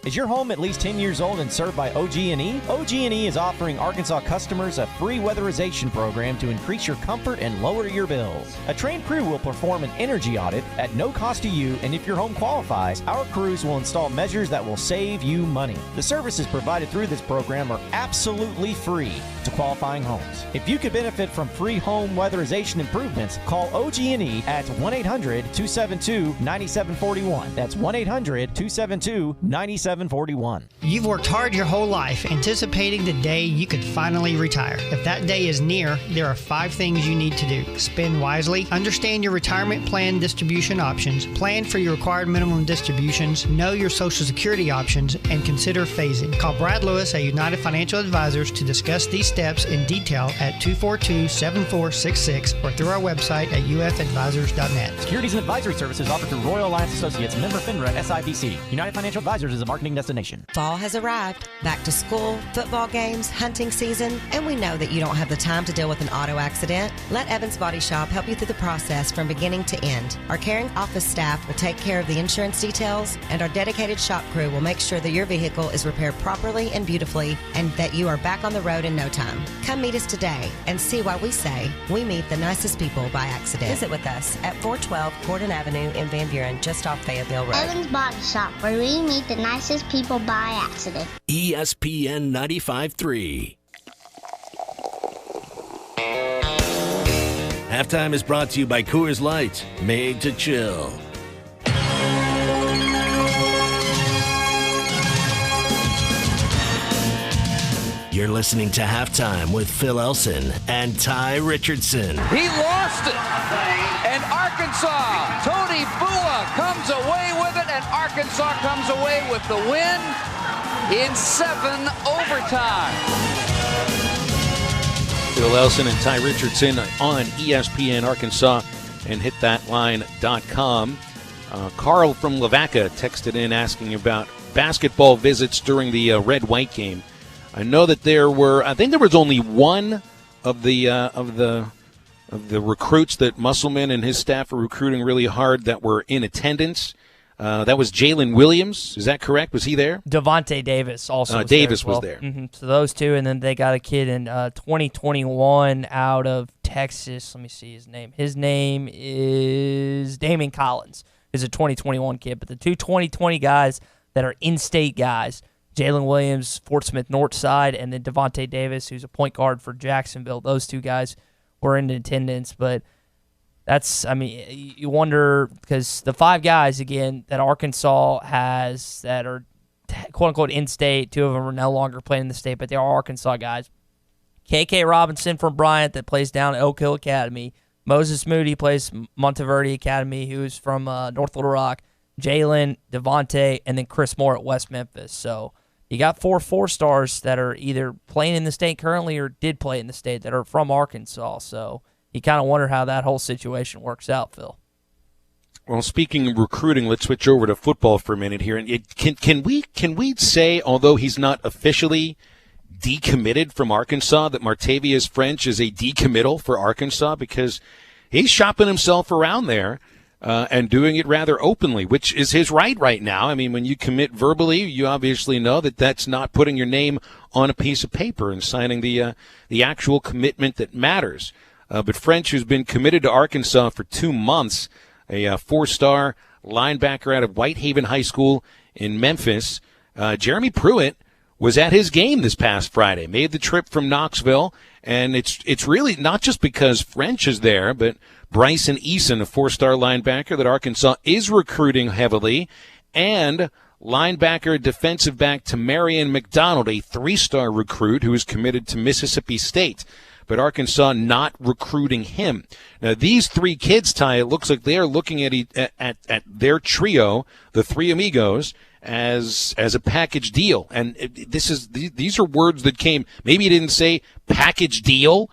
Is your home at least 10 years old and served by OG&E? OG&E is offering Arkansas customers a free weatherization program to increase your comfort and lower your bills. A trained crew will perform an energy audit at no cost to you, and if your home qualifies, our crews will install measures that will save you money. The services provided through this program are absolutely free to qualifying homes. If you could benefit from free home weatherization improvements, call OG&E at 1-800-272-9741. That's 1-800-272-9741. 4741. You've worked hard your whole life anticipating the day you could finally retire. If that day is near, there are 5 things you need to do. Spend wisely, understand your retirement plan distribution options, plan for your required minimum distributions, know your Social Security options, and consider phasing. Call Brad Lewis at United Financial Advisors to discuss these steps in detail at 242-7466 or through our website at ufadvisors.net. Securities and advisory services offered through Royal Alliance Associates, member FINRA SIPC. United Financial Advisors is a marketing destination. Fall has arrived. Back to school, football games, hunting season, and we know that you don't have the time to deal with an auto accident. Let Evans Body Shop help you through the process from beginning to end. Our caring office staff will take care of the insurance details, and our dedicated shop crew will make sure that your vehicle is repaired properly and beautifully, and that you are back on the road in no time. Come meet us today and see why we say we meet the nicest people by accident. Visit with us at 412 Gordon Avenue in Van Buren, just off Fayetteville Road. Evans Body Shop, where we meet the nicest people by accident. ESPN 95.3. Halftime is brought to you by Coors Light, made to chill. You're listening to Halftime with Phil Elson and Ty Richardson. He lost it, and Arkansas, Tony Bua comes away with it, and Arkansas comes away with the win in 7 overtime. Phil Elson and Ty Richardson on ESPN Arkansas and hitthatline.com. Carl from Lavaca texted in asking about basketball visits during the red-white game. I know that I think there was only one of the recruits that Musselman and his staff were recruiting really hard that were in attendance. That was Jalen Williams. Is that correct? Was he there? Devontae Davis also was Davis there as well. was there. Mm-hmm. So those two, and then they got a kid in 2021 out of Texas. Let me see his name. His name is Damian Collins. He's a 2021 kid. But the two 2020 guys that are in-state guys, Jalen Williams, Fort Smith Northside, and then Devontae Davis, who's a point guard for Jacksonville. Those two guys were in attendance, but you wonder, because the 5 guys, again, that Arkansas has that are quote-unquote in-state, 2 of them are no longer playing in the state, but they are Arkansas guys. KK Robinson from Bryant that plays down at Oak Hill Academy. Moses Moody plays Monteverde Academy, who's from North Little Rock. Jalen, Devontae, and then Chris Moore at West Memphis. So you got 4 4-stars that are either playing in the state currently or did play in the state that are from Arkansas. So you kind of wonder how that whole situation works out, Phil. Well, speaking of recruiting, let's switch over to football for a minute here. And can we say, although he's not officially decommitted from Arkansas, that Martavius French is a decommittal for Arkansas, because he's shopping himself around there and doing it rather openly, which is his right now. I mean, when you commit verbally, you obviously know that that's not putting your name on a piece of paper and signing the actual commitment that matters. But French, who's been committed to Arkansas for 2 months, a 4-star linebacker out of Whitehaven High School in Memphis, Jeremy Pruitt was at his game this past Friday, made the trip from Knoxville, and it's really not just because French is there, but Bryson Eason, a 4-star linebacker that Arkansas is recruiting heavily, and linebacker defensive back Tamarian McDonald, a 3-star recruit who is committed to Mississippi State, but Arkansas not recruiting him. Now, these 3 kids, Ty, it looks like they are looking at their trio, the 3 amigos, as a package deal. And these are words that came, maybe he didn't say package deal,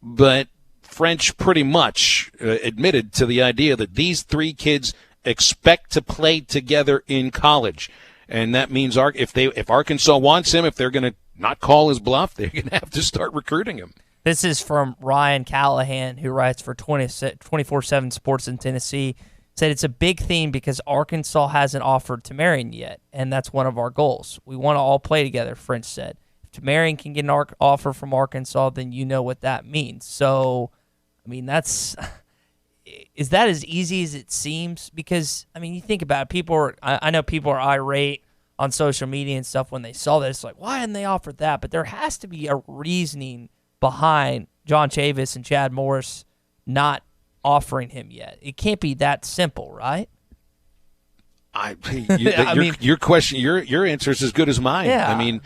but French pretty much admitted to the idea that these 3 kids expect to play together in college. And that means if Arkansas wants him, if they're going to not call his bluff, they're going to have to start recruiting him. This is from Ryan Callahan, who writes for 24/7 Sports in Tennessee. Said it's a big theme because Arkansas hasn't offered Tamarian yet, and that's one of our goals. We want to all play together, French said. If Tamarian can get an offer from Arkansas, then you know what that means. So, I mean, is that as easy as it seems? Because, I mean, you think about it, I know people are irate on social media and stuff when they saw this. It's like, why hadn't they offered that? But there has to be a reasoning behind John Chavis and Chad Morris not offering him yet. It can't be that simple, right? Your question, your answer is as good as mine. Yeah. I mean,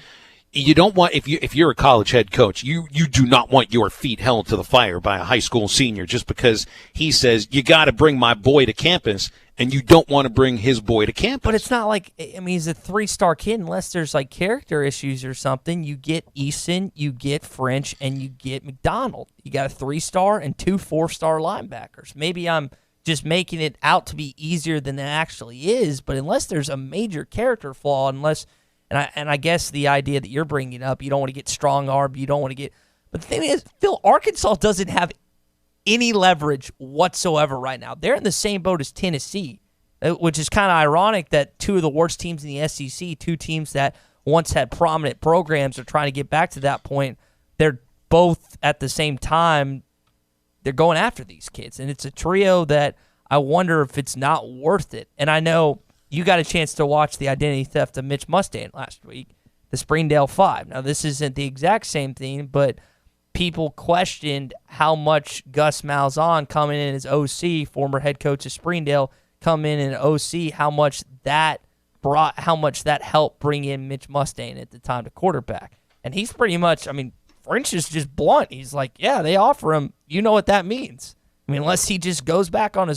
you don't want if you're a college head coach, you do not want your feet held to the fire by a high school senior just because he says you got to bring my boy to campus, and you don't want to bring his boy to campus. But it's not like, I mean, he's a 3-star kid unless there's like character issues or something. You get Eason, you get French, and you get McDonald. You got a 3-star and 2 4-star linebackers. Maybe I'm just making it out to be easier than it actually is, but unless there's a major character flaw, and I guess the idea that you're bringing up, you don't want to get strong-armed, you don't want to get, but the thing is, Phil, Arkansas doesn't have any leverage whatsoever right now. They're in the same boat as Tennessee, which is kind of ironic that 2 of the worst teams in the SEC, 2 teams that once had prominent programs, are trying to get back to that point. They're both at the same time, they're going after these kids. And it's a trio that I wonder if it's not worth it. And I know you got a chance to watch the identity theft of Mitch Mustang last week, the Springdale 5. Now, this isn't the exact same thing, but people questioned how much Gus Malzahn coming in as OC, former head coach of Springdale, come in as OC, how much that helped bring in Mitch Mustang at the time to quarterback. And he's pretty much, I mean, French is just blunt. He's like, yeah, they offer him. You know what that means. I mean, unless he just goes back on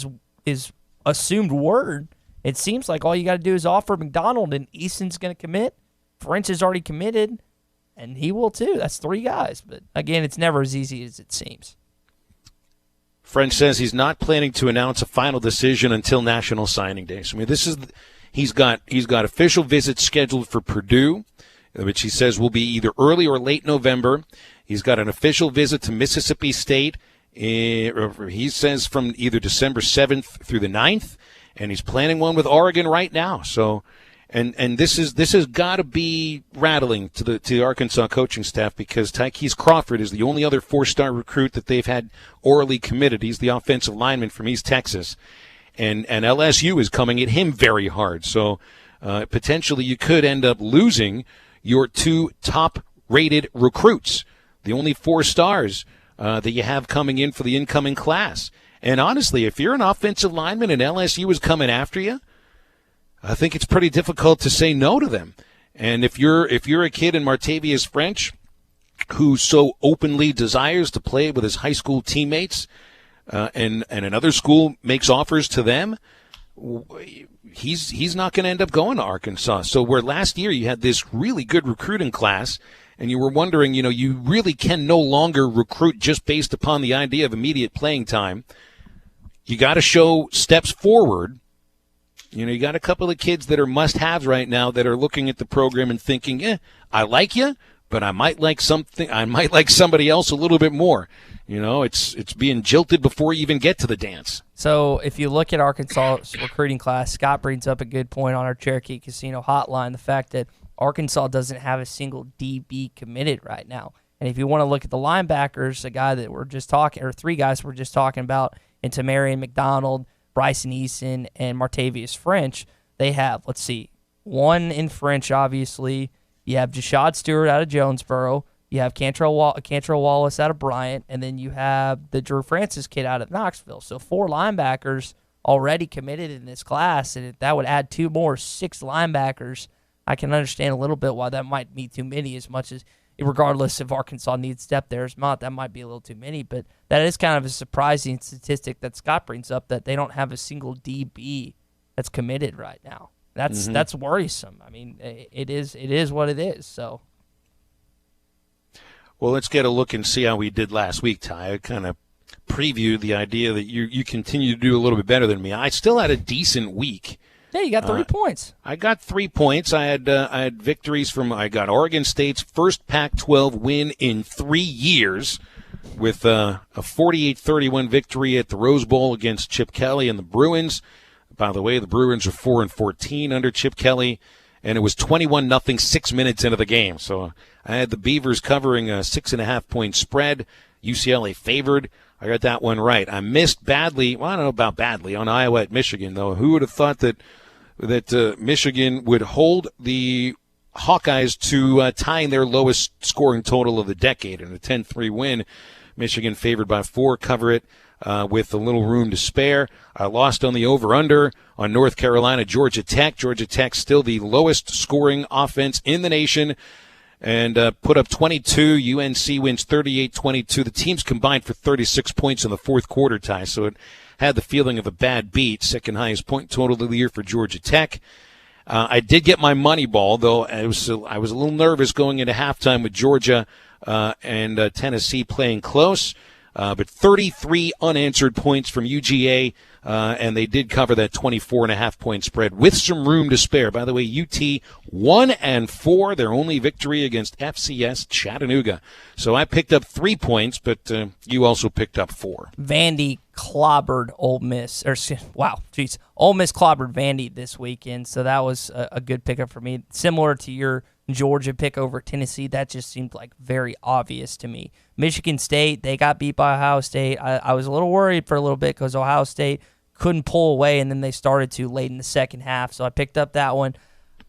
his assumed word, it seems like all you got to do is offer McDonald, and Eason's going to commit. French is already committed, and he will too. That's 3 guys. But, again, it's never as easy as it seems. French says he's not planning to announce a final decision until National Signing Day. So, I mean, he's got official visits scheduled for Purdue, which he says will be either early or late November. He's got an official visit to Mississippi State, he says from either December 7th through the 9th, and he's planning one with Oregon right now. So, and this has got to be rattling to the Arkansas coaching staff, because Tykees Crawford is the only other 4-star recruit that they've had orally committed. He's the offensive lineman from East Texas, and LSU is coming at him very hard. So potentially you could end up losing your 2 top-rated recruits, the only 4 stars that you have coming in for the incoming class. And honestly, if you're an offensive lineman and LSU is coming after you, I think it's pretty difficult to say no to them. And if you're a kid in Martavius French who so openly desires to play with his high school teammates, and another school makes offers to them, he's not going to end up going to Arkansas. So where last year you had this really good recruiting class, and you were wondering, you really can no longer recruit just based upon the idea of immediate playing time. You got to show steps forward. You got a couple of kids that are must-haves right now that are looking at the program and thinking, I like you, but I might like something. I might like somebody else a little bit more. It's being jilted before you even get to the dance. So if you look at Arkansas' recruiting class, Scott brings up a good point on our Cherokee Casino hotline, the fact that Arkansas doesn't have a single DB committed right now. And if you want to look at the linebackers, a guy that we're just talking, or 3 guys we're just talking about, in Tamarian McDonald, Bryson Eason, and Martavius French, they have, 1 in French, obviously. You have Jashad Stewart out of Jonesboro. You have Cantrell Wallace out of Bryant. And then you have the Drew Francis kid out of Knoxville. So 4 linebackers already committed in this class, and if that would add 2 more, 6 linebackers. I can understand a little bit why that might be too many, as much as, regardless if Arkansas needs depth there or not, that might be a little too many. But that is kind of a surprising statistic that Scott brings up, that they don't have a single DB that's committed right now. That's worrisome. I mean, it is what it is. So, well, let's get a look and see how we did last week, Ty. I kind of previewed the idea that you continue to do a little bit better than me. I still had a decent week. Yeah, you got 3 points. I got 3 points. I had victories I got Oregon State's first Pac-12 win in 3 years with a 48-31 victory at the Rose Bowl against Chip Kelly and the Bruins. By the way, the Bruins are 4-14 under Chip Kelly, and it was 21-0 6 minutes into the game. So I had the Beavers covering a 6.5-point spread. UCLA favored. I got that one right. I missed badly. Well, I don't know about badly on Iowa at Michigan, though. Who would have thought that Michigan would hold the Hawkeyes to tying their lowest scoring total of the decade in a 10-3 win? Michigan favored by 4, cover it. with a little room to spare. I lost on the over-under on North Carolina, Georgia Tech. Georgia Tech still the lowest scoring offense in the nation, and put up 22. UNC wins 38-22. The teams combined for 36 points in the fourth quarter, Ty, so it had the feeling of a bad beat. Second highest point total of the year for Georgia Tech. I did get my money ball, though I was a little nervous going into halftime with Georgia and Tennessee playing close. But 33 unanswered points from UGA, and they did cover that 24.5-point spread with some room to spare. By the way, UT 1-4, their only victory against FCS Chattanooga. So I picked up 3 points, but you also picked up 4. Vandy clobbered Ole Miss. Ole Miss clobbered Vandy this weekend, so that was a good pickup for me. Similar to your Georgia pick over Tennessee, that just seemed like very obvious to me. Michigan State, they got beat by Ohio State. I was a little worried for a little bit because Ohio State couldn't pull away, and then they started to late in the second half, so I picked up that one.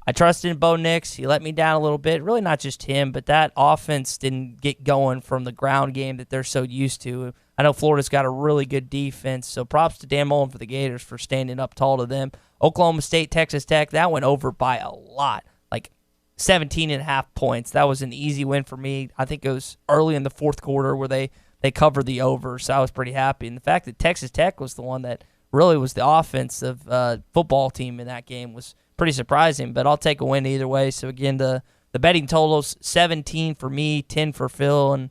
I trusted in Bo Nix. He let me down a little bit. Really not just him, but that offense didn't get going from the ground game that they're so used to. I know Florida's got a really good defense, so props to Dan Mullen for the Gators for standing up tall to them. Oklahoma State, Texas Tech, that went over by a lot, like 17.5 points. That was an easy win for me. I think it was early in the fourth quarter where they covered the over, so I was pretty happy. And the fact that Texas Tech was the one that really was the offensive football team in that game was pretty surprising, but I'll take a win either way. So, again, the betting totals, 17 for me, 10 for Phil, and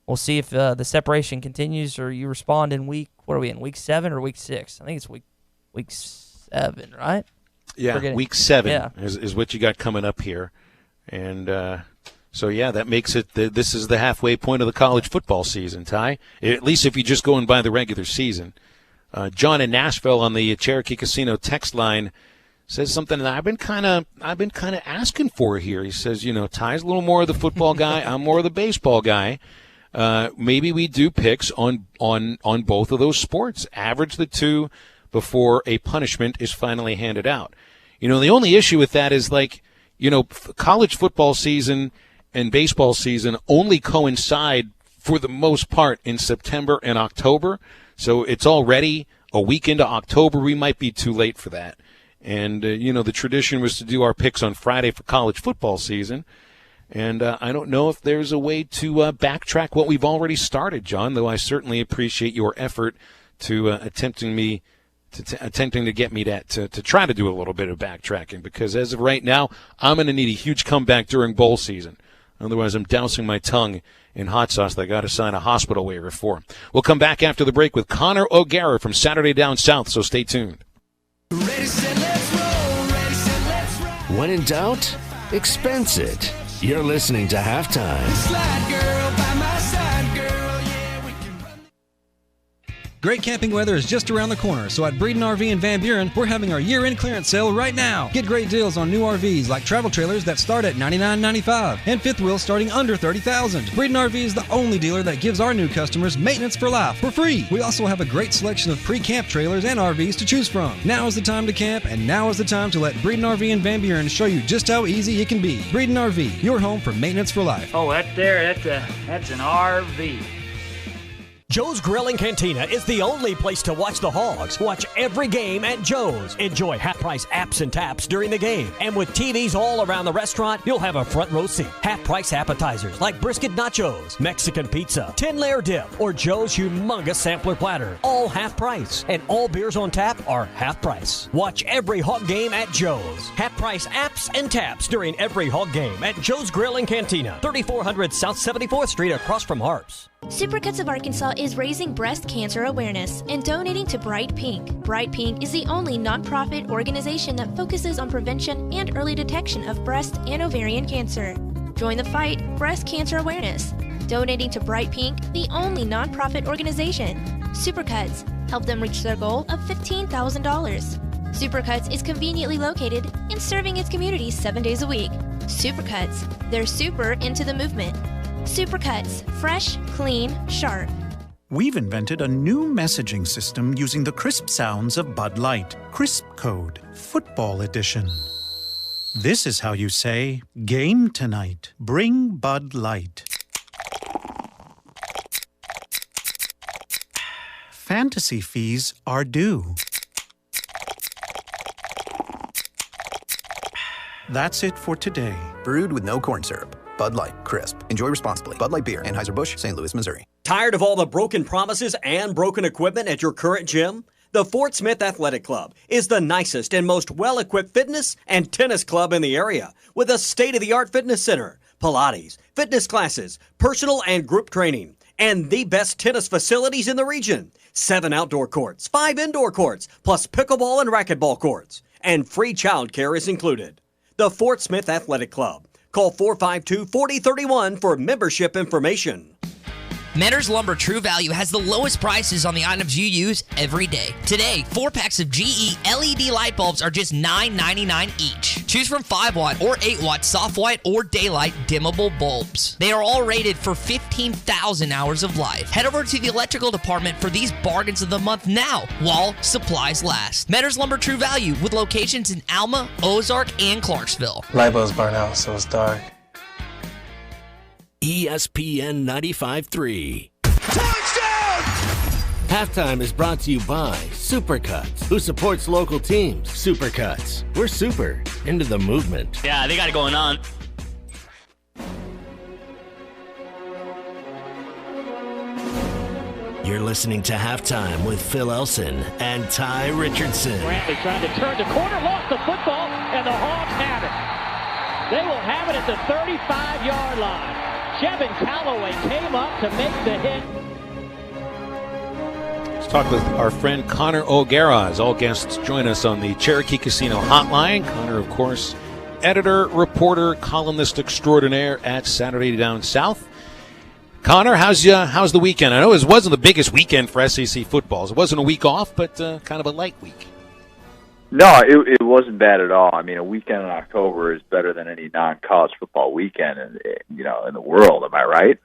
we'll see if the separation continues or you respond in week 7 or week 6? I think it's week 7, right? Yeah, week 7 is what you got coming up here. And so, that makes it this is the halfway point of the college football season, Ty, at least if you're just going by the regular season. John in Nashville on the Cherokee Casino text line says something that I've been kind of asking for here. He says, Ty's a little more of the football guy, I'm more of the baseball guy. Maybe we do picks on both of those sports. Average the two before a punishment is finally handed out. The only issue with that is college football season and baseball season only coincide for the most part in September and October. So it's already a week into October. We might be too late for that. And, the tradition was to do our picks on Friday for college football season. And I don't know if there's a way to backtrack what we've already started, John, though I certainly appreciate your effort to attempting to get me to try to do a little bit of backtracking, because as of right now, I'm going to need a huge comeback during bowl season. Otherwise, I'm dousing my tongue in hot sauce that I got to sign a hospital waiver for. We'll come back after the break with Connor O'Gara from Saturday Down South, so stay tuned. Ready, set, let's roll. Ready, set, let's roll. When in doubt, expense it. You're listening to Halftime. Slide girl by my side, girl, yeah, we can run. Great camping weather is just around the corner, so at Breeden RV in Van Buren, we're having our year-end clearance sale right now. Get great deals on new RVs like travel trailers that start at $99.95 and fifth wheels starting under $30,000. Breeden RV is the only dealer that gives our new customers maintenance for life for free. We also have a great selection of pre-camp trailers and RVs to choose from. Now is the time to camp, and now is the time to let Breeden RV in Van Buren show you just how easy it can be. Breeden RV, your home for maintenance for life. Oh, that's an RV. Joe's Grill and Cantina is the only place to watch the Hogs. Watch every game at Joe's. Enjoy half-price apps and taps during the game. And with TVs all around the restaurant, you'll have a front row seat. Half-price appetizers like brisket nachos, Mexican pizza, 10-layer dip, or Joe's humongous sampler platter. All half price. And all beers on tap are half price. Watch every Hog game at Joe's. Half-price apps and taps during every Hog game at Joe's Grill and Cantina. 3400 South 74th Street across from Harps. Supercuts of Arkansas is raising breast cancer awareness and donating to Bright Pink. Bright Pink is the only nonprofit organization that focuses on prevention and early detection of breast and ovarian cancer. Join the fight, breast cancer awareness. Donating to Bright Pink, the only nonprofit organization. Supercuts, help them reach their goal of $15,000. Supercuts is conveniently located and serving its community 7 days a week. Supercuts, they're super into the movement. Supercuts, fresh, clean, sharp. We've invented a new messaging system using the crisp sounds of Bud Light. Crisp Code, Football Edition. This is how you say, game tonight. Bring Bud Light. fantasy fees are due. That's it for today. Brewed with no corn syrup. Bud Light, crisp. Enjoy responsibly. Bud Light Beer, Anheuser-Busch, St. Louis, Missouri. Tired of all the broken promises and broken equipment at your current gym? The Fort Smith Athletic Club is the nicest and most well-equipped fitness and tennis club in the area, with a state-of-the-art fitness center, Pilates, fitness classes, personal and group training, and the best tennis facilities in the region. 7 outdoor courts, 5 indoor courts, plus pickleball and racquetball courts, and free child care is included. The Fort Smith Athletic Club. Call 452-4031 for membership information. Mentor's Lumber True Value has the lowest prices on the items you use every day. Today, 4 packs of GE LED light bulbs are just $9.99 each. Choose from 5-watt or 8-watt soft white or daylight dimmable bulbs. They are all rated for 15,000 hours of life. Head over to the electrical department for these bargains of the month now, while supplies last. Mentor's Lumber True Value with locations in Alma, Ozark, and Clarksville. Light bulbs burn out, so it's dark. ESPN 95.3. Touchdown! Halftime is brought to you by Supercuts, who supports local teams. Supercuts. We're super into the movement. Yeah, they got it going on. You're listening to Halftime with Phil Elson and Ty Richardson. Brantley trying to turn the corner, lost the football, and the Hawks have it. They will have it at the 35-yard line. Jevin Calloway came up to make the hit. Let's talk with our friend Connor O'Gara as all guests join us on the Cherokee Casino Hotline. Connor, of course, editor, reporter, columnist extraordinaire at Saturday Down South. Connor, how's the weekend? I know it wasn't the biggest weekend for SEC footballs. It wasn't a week off, but kind of a light week. No, it wasn't bad at all. I mean, a weekend in October is better than any non-college football weekend in the world. Am I right?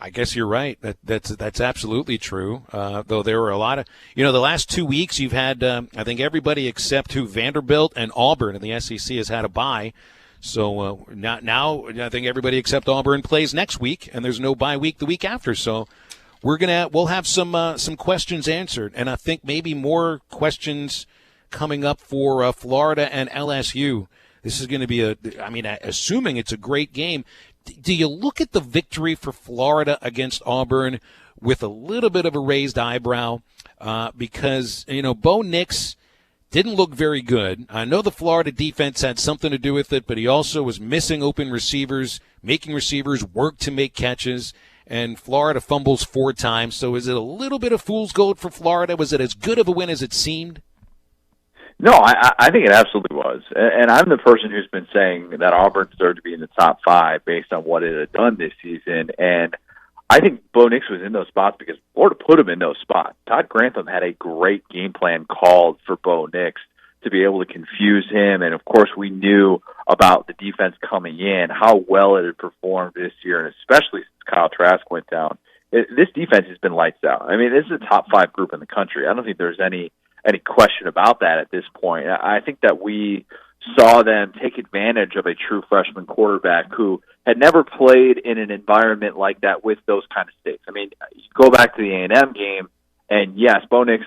I guess you're right. That's absolutely true. Though there were a lot of, the last 2 weeks you've had, I think everybody except Vanderbilt and Auburn in the SEC has had a bye. So now I think everybody except Auburn plays next week, and there's no bye week the week after. So we'll have some questions answered, and I think maybe more questions coming up for Florida and LSU. This is going to be assuming it's a great game. Do you look at the victory for Florida against Auburn with a little bit of a raised eyebrow? Because, Bo Nix didn't look very good. I know the Florida defense had something to do with it, but he also was missing open receivers, making receivers work to make catches, and Florida fumbles 4 times. So is it a little bit of fool's gold for Florida? Was it as good of a win as it seemed? No, I think it absolutely was. And I'm the person who's been saying that Auburn deserved to be in the top 5 based on what it had done this season. And I think Bo Nix was in those spots because Florida put him in those spots. Todd Grantham had a great game plan called for Bo Nix to be able to confuse him. And, of course, we knew about the defense coming in, how well it had performed this year, and especially since Kyle Trask went down. This defense has been lights out. I mean, this is a top 5 group in the country. I don't think there's any question about that at this point. I think that we saw them take advantage of a true freshman quarterback who had never played in an environment like that with those kind of stakes. I mean, you go back to the A&M game, and yes, Bo Nix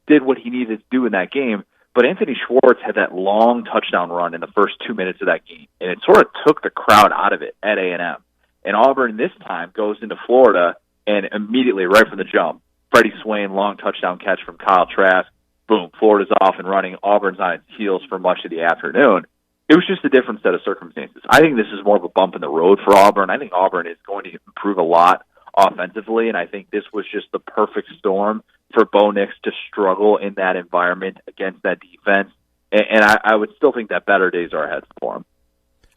did what he needed to do in that game, but Anthony Schwartz had that long touchdown run in the first 2 minutes of that game, and it sort of took the crowd out of it at A&M. And Auburn this time goes into Florida, and immediately, right from the jump, Freddie Swain, long touchdown catch from Kyle Trask, boom, Florida's off and running. Auburn's on its heels for much of the afternoon. It was just a different set of circumstances. I think this is more of a bump in the road for Auburn. I think Auburn is going to improve a lot offensively, and I think this was just the perfect storm for Bo Nix to struggle in that environment against that defense. And I would still think that better days are ahead for him.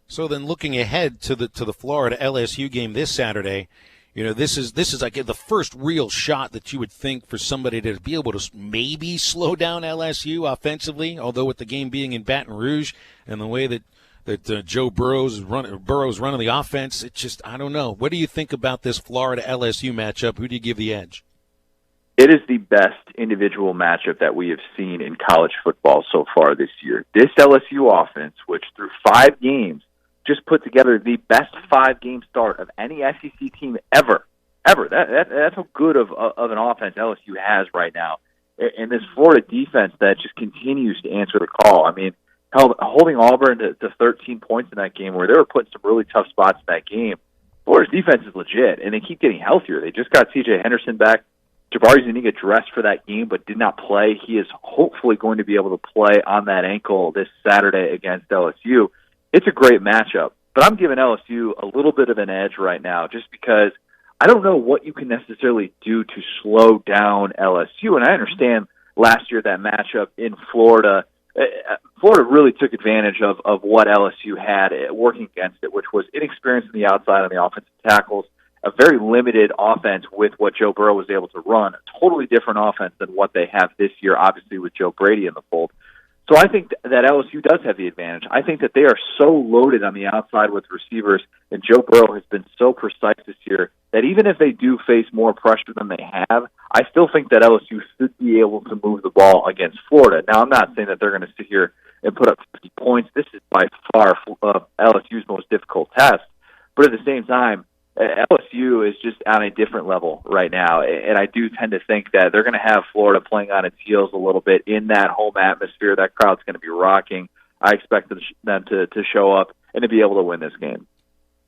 So then looking ahead to the Florida LSU game this Saturday, this is like the first real shot that you would think for somebody to be able to maybe slow down LSU offensively, although with the game being in Baton Rouge and the way that Joe Burrow's running the offense, it's just, I don't know. What do you think about this Florida LSU matchup? Who do you give the edge? It is the best individual matchup that we have seen in college football so far this year. This LSU offense, which through 5 games just put together the best 5-game start of any SEC team ever, ever. That's how good of an offense LSU has right now. And this Florida defense that just continues to answer the call. I mean, holding Auburn to 13 points in that game where they were putting some really tough spots in that game. Florida's defense is legit, and they keep getting healthier. They just got C.J. Henderson back. Jabari Zuniga dressed for that game but did not play. He is hopefully going to be able to play on that ankle this Saturday against LSU. It's a great matchup, but I'm giving LSU a little bit of an edge right now just because I don't know what you can necessarily do to slow down LSU. And I understand last year that matchup in Florida, Florida really took advantage of what LSU had working against it, which was inexperience on the outside on the offensive tackles, a very limited offense with what Joe Burrow was able to run, a totally different offense than what they have this year, obviously with Joe Brady in the fold. So I think that LSU does have the advantage. I think that they are so loaded on the outside with receivers, and Joe Burrow has been so precise this year that even if they do face more pressure than they have, I still think that LSU should be able to move the ball against Florida. Now, I'm not saying that they're going to sit here and put up 50 points. This is by far LSU's most difficult test. But at the same time, LSU is just on a different level right now, and I do tend to think that they're going to have Florida playing on its heels a little bit in that home atmosphere. That crowd's going to be rocking. I expect them to show up and to be able to win this game.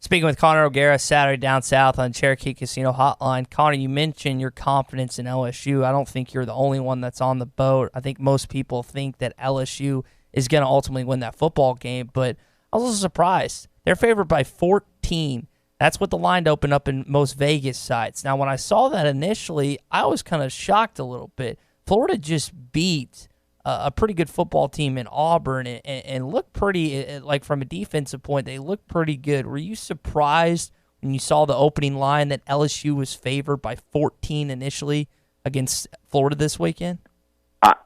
Speaking with Connor O'Gara Saturday down south on Cherokee Casino Hotline. Connor, you mentioned your confidence in LSU. I don't think you're the only one that's on the boat. I think most people think that LSU is going to ultimately win that football game, but I was also surprised. They're favored by 14. That's what the line opened up in most Vegas sites. Now, when I saw that initially, I was kind of shocked a little bit. Florida just beat a pretty good football team in Auburn and looked pretty, like from a defensive point, they looked pretty good. Were you surprised when you saw the opening line that LSU was favored by 14 initially against Florida this weekend?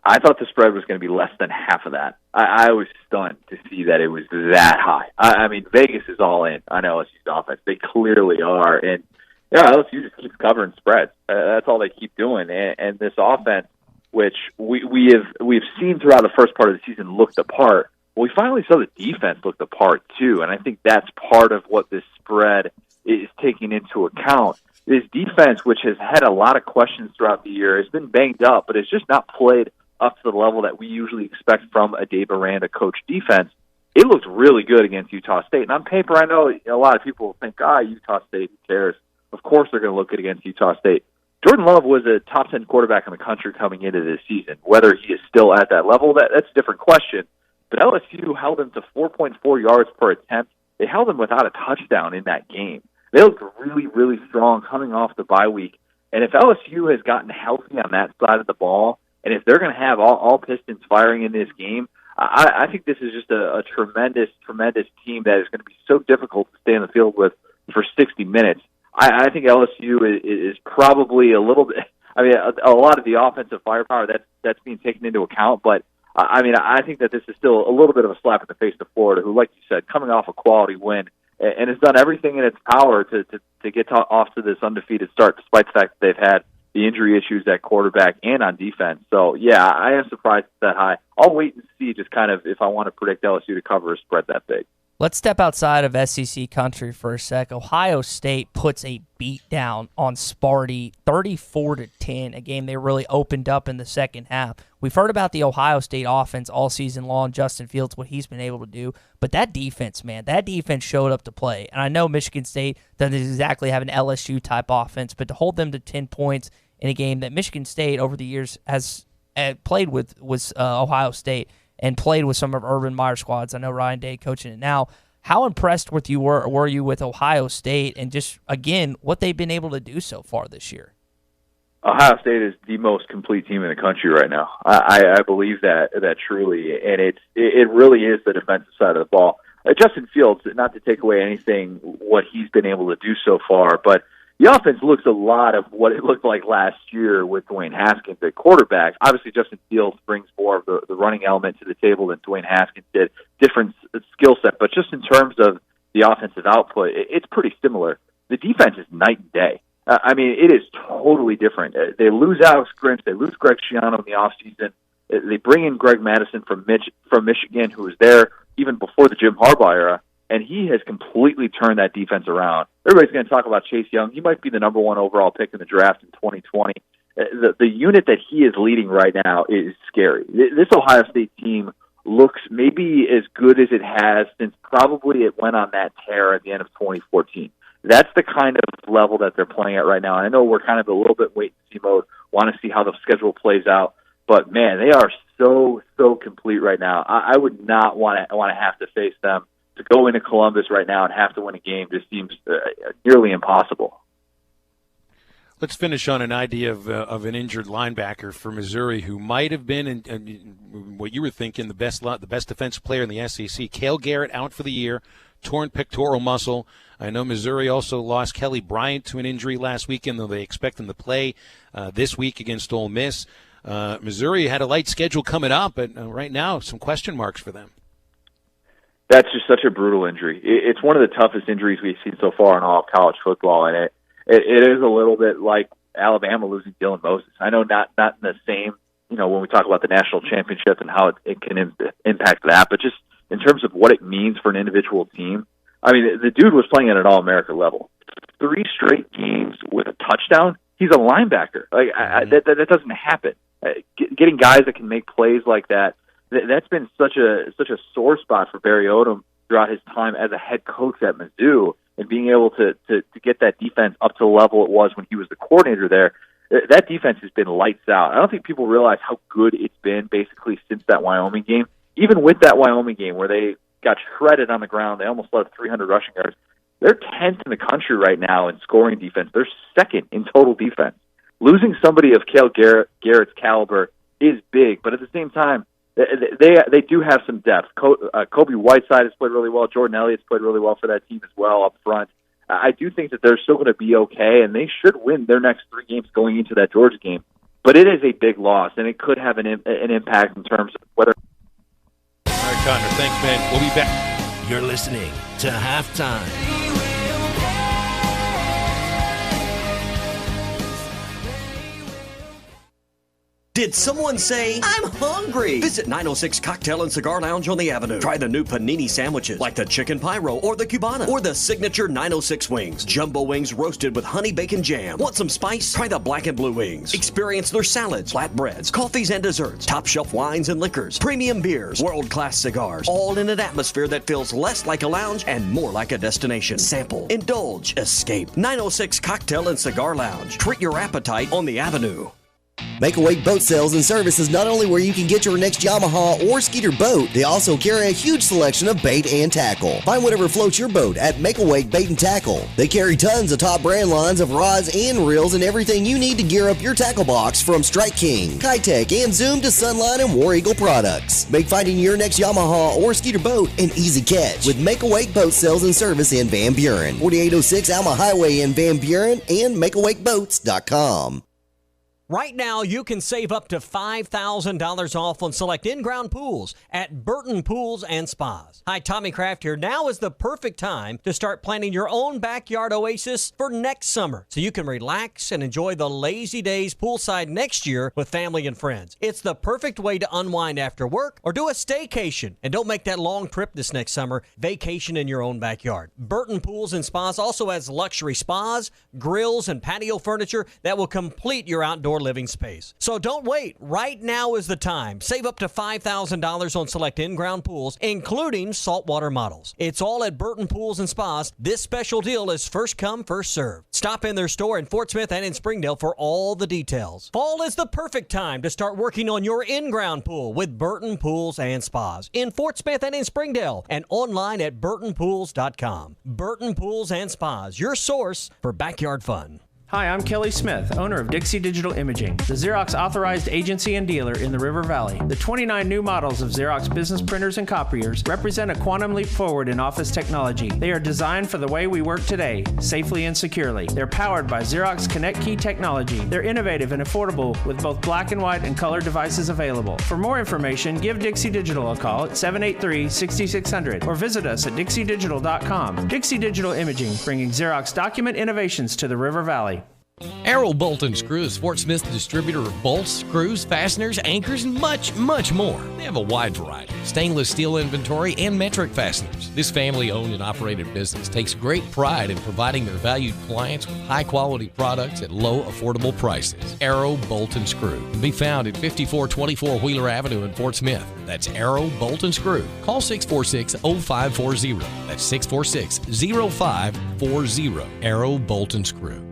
I thought the spread was going to be less than half of that. I was stunned to see that it was that high. I mean, Vegas is all in on LSU's offense. They clearly are. And yeah, LSU just keeps covering spreads. That's all they keep doing. And this offense, which we've seen throughout the first part of the season, looked the part. Well, we finally saw the defense look the part too, and I think that's part of what this spread is taking into account. This defense, which has had a lot of questions throughout the year, has been banged up, but it's just not played up to the level that we usually expect from a Dave Aranda coach defense. It looked really good against Utah State. And on paper, I know a lot of people think, Utah State, who cares? Of course they're going to look good against Utah State. Jordan Love was a top 10 quarterback in the country coming into this season. Whether he is still at that level, that's a different question. But LSU held him to 4.4 yards per attempt. They held him without a touchdown in that game. They looked really, really strong coming off the bye week. And if LSU has gotten healthy on that side of the ball, and if they're going to have all pistons firing in this game, I think this is just a tremendous, tremendous team that is going to be so difficult to stay in the field with for 60 minutes. I think LSU is probably a little bit, I mean, a lot of the offensive firepower that's being taken into account, but I mean, I think that this is still a little bit of a slap in the face to Florida, who, like you said, coming off a quality win, and has done everything in its power to get off to this undefeated start, despite the fact that they've had the injury issues at quarterback and on defense. So, yeah, I am surprised it's that high. I'll wait and see just kind of if I want to predict LSU to cover a spread that big. Let's step outside of SEC country for a sec. Ohio State puts a beat down on Sparty, 34-10, a game they really opened up in the second half. We've heard about the Ohio State offense all season long, Justin Fields, what he's been able to do, but that defense, man, that defense showed up to play. And I know Michigan State doesn't exactly have an LSU-type offense, but to hold them to 10 points in a game that Michigan State over the years has played with was Ohio State, and played with some of Urban Meyer's squads. I know Ryan Day coaching it now. How impressed were you with Ohio State and just, again, what they've been able to do so far this year? Ohio State is the most complete team in the country right now. I believe that truly, and it really is the defensive side of the ball. Justin Fields, not to take away anything what he's been able to do so far, but the offense looks a lot of what it looked like last year with Dwayne Haskins at quarterback. Obviously, Justin Fields brings more of the running element to the table than Dwayne Haskins did. Different skill set, but just in terms of the offensive output, it's pretty similar. The defense is night and day. I mean, it is totally different. They lose Alex Grinch. They lose Greg Schiano in the offseason. They bring in Greg Madison from Michigan, who was there even before the Jim Harbaugh era. and he has completely turned that defense around. Everybody's going to talk about Chase Young. He might be the number 1 overall pick in the draft in 2020. The unit that he is leading right now is scary. This Ohio State team looks maybe as good as it has since probably it went on that tear at the end of 2014. That's the kind of level that they're playing at right now. And I know we're kind of a little bit wait-and-see mode, want to see how the schedule plays out. But, man, they are so complete right now. I would not want to have to face them. To go into Columbus right now and have to win a game just seems nearly impossible. Let's finish on an idea of an injured linebacker for Missouri who might have been, in what you were thinking, the best defensive player in the SEC. Cale Garrett out for the year, torn pectoral muscle. I know Missouri also lost Kelly Bryant to an injury last weekend, though they expect him to play this week against Ole Miss. Missouri had a light schedule coming up, but right now some question marks for them. That's just such a brutal injury. It's one of the toughest injuries we've seen so far in all of college football, and it is a little bit like Alabama losing Dylan Moses. I know not in the same, when we talk about the national championship and how it can impact that, but just in terms of what it means for an individual team. I mean, the dude was playing at an All-America level. 3 straight games with a touchdown. He's a linebacker. That doesn't happen. Getting guys that can make plays like that, that's been such a sore spot for Barry Odom throughout his time as a head coach at Mizzou, and being able to get that defense up to the level it was when he was the coordinator there. That defense has been lights out. I don't think people realize how good it's been basically since that Wyoming game. Even with that Wyoming game where they got shredded on the ground, they almost led 300 rushing yards. They're 10th in the country right now in scoring defense. They're 2nd in total defense. Losing somebody of Cale Garrett's caliber is big, but at the same time, they do have some depth. Kobe Whiteside has played really well. Jordan Elliott's played really well for that team as well up front. I do think that they're still going to be okay, and they should win their next 3 games going into that Georgia game. But it is a big loss, and it could have an impact in terms of whether... All right, Connor, thanks, man. We'll be back. You're listening to Halftime. Did someone say, I'm hungry? Visit 906 Cocktail and Cigar Lounge on the Avenue. Try the new panini sandwiches like the Chicken Pyro or the Cubana or the signature 906 wings. Jumbo wings roasted with honey bacon jam. Want some spice? Try the black and blue wings. Experience their salads, flatbreads, coffees and desserts, top shelf wines and liquors, premium beers, world-class cigars, all in an atmosphere that feels less like a lounge and more like a destination. Sample, indulge, escape. 906 Cocktail and Cigar Lounge. Treat your appetite on the Avenue. Make-A-Wake Boat Sales and Service is not only where you can get your next Yamaha or Skeeter boat, they also carry a huge selection of bait and tackle. Find whatever floats your boat at Make-A-Wake Bait and Tackle. They carry tons of top brand lines of rods and reels and everything you need to gear up your tackle box, from Strike King, Kitech, and Zoom to Sunline and War Eagle products. Make finding your next Yamaha or Skeeter boat an easy catch with Make-A-Wake Boat Sales and Service in Van Buren, 4806 Alma Highway in Van Buren, and MakeAwakeBoats.com. Right now, you can save up to $5,000 off on select in-ground pools at Burton Pools and Spas. Hi, Tommy Kraft here. Now is the perfect time to start planning your own backyard oasis for next summer, so you can relax and enjoy the lazy days poolside next year with family and friends. It's the perfect way to unwind after work or do a staycation. And don't make that long trip this next summer. Vacation in your own backyard. Burton Pools and Spas also has luxury spas, grills, and patio furniture that will complete your outdoor living space. So don't wait. Right now is the time. Save up to $5,000 on select in-ground pools, including saltwater models. It's all at Burton Pools and Spas. This special deal is first come, first served. Stop in their store in Fort Smith and in Springdale for all the details. Fall is the perfect time to start working on your in-ground pool with Burton Pools and Spas in Fort Smith and in Springdale, and online at burtonpools.com. Burton Pools and Spas, your source for backyard fun. Hi, I'm Kelly Smith, owner of Dixie Digital Imaging, the Xerox authorized agency and dealer in the River Valley. The 29 new models of Xerox business printers and copiers represent a quantum leap forward in office technology. They are designed for the way we work today, safely and securely. They're powered by Xerox Connect Key technology. They're innovative and affordable with both black and white and color devices available. For more information, give Dixie Digital a call at 783-6600 or visit us at dixiedigital.com. Dixie Digital Imaging, bringing Xerox document innovations to the River Valley. Arrow Bolt and Screw is Fort Smith's distributor of bolts, screws, fasteners, anchors, and much, much more. They have a wide variety, stainless steel inventory, and metric fasteners. This family-owned and operated business takes great pride in providing their valued clients with high-quality products at low, affordable prices. Arrow Bolt and Screw can be found at 5424 Wheeler Avenue in Fort Smith. That's Arrow Bolt and Screw. Call 646-0540. That's 646-0540. Arrow Bolt and Screw.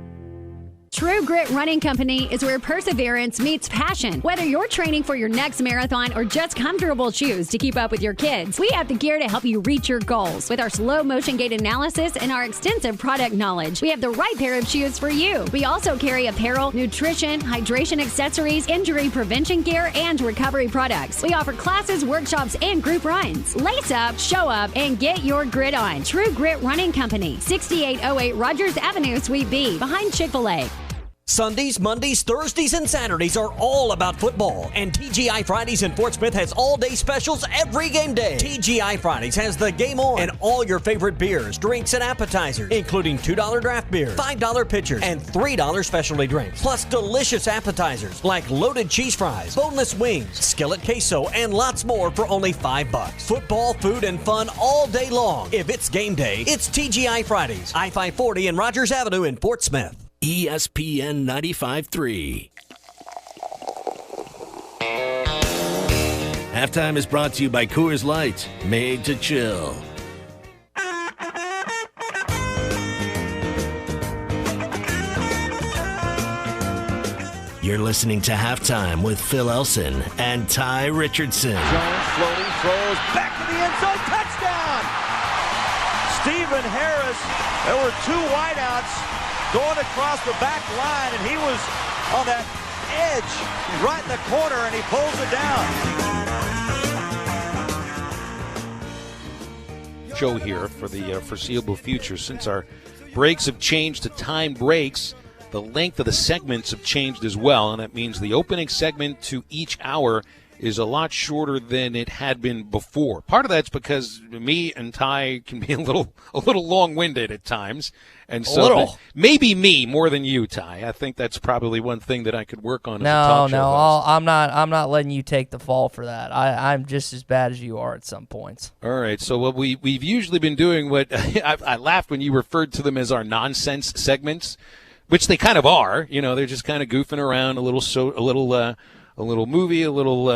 True Grit Running Company is where perseverance meets passion. Whether you're training for your next marathon or just comfortable shoes to keep up with your kids, we have the gear to help you reach your goals. With our slow motion gait analysis and our extensive product knowledge, we have the right pair of shoes for you. We also carry apparel, nutrition, hydration accessories, injury prevention gear, and recovery products. We offer classes, workshops, and group runs. Lace up, show up, and get your grit on. True Grit Running Company, 6808 Rogers Avenue, Suite B, behind Chick-fil-A. Sundays, Mondays, Thursdays, and Saturdays are all about football. And TGI Fridays in Fort Smith has all-day specials every game day. TGI Fridays has the game on and all your favorite beers, drinks, and appetizers, including $2 draft beers, $5 pitchers, and $3 specialty drinks. Plus delicious appetizers like loaded cheese fries, boneless wings, skillet queso, and lots more for only $5. Football, food, and fun all day long. If it's game day, it's TGI Fridays, I-540 and Rogers Avenue in Fort Smith. ESPN 95.3. Halftime is brought to you by Coors Light, made to chill. You're listening to Halftime with Phil Elson and Ty Richardson. Jones slowly throws back to the end zone. Touchdown! Stephen Harris. There were two wideouts going across the back line, and he was on that edge right in the corner, and he pulls it down. Show here for the foreseeable future. Since our breaks have changed to time breaks, the length of the segments have changed as well, and that means the opening segment to each hour is a lot shorter than it had been before. Part of that's because me and Ty can be a little long-winded at times, and so maybe me more than you, Ty. I think that's probably one thing that I could work on as a talk show host. I'm not letting you take the fall for that. I'm just as bad as you are at some points. All right, so what we've usually been doing, what I laughed when you referred to them as our nonsense segments, which they kind of are. You know, they're just kind of goofing around, a little movie, a little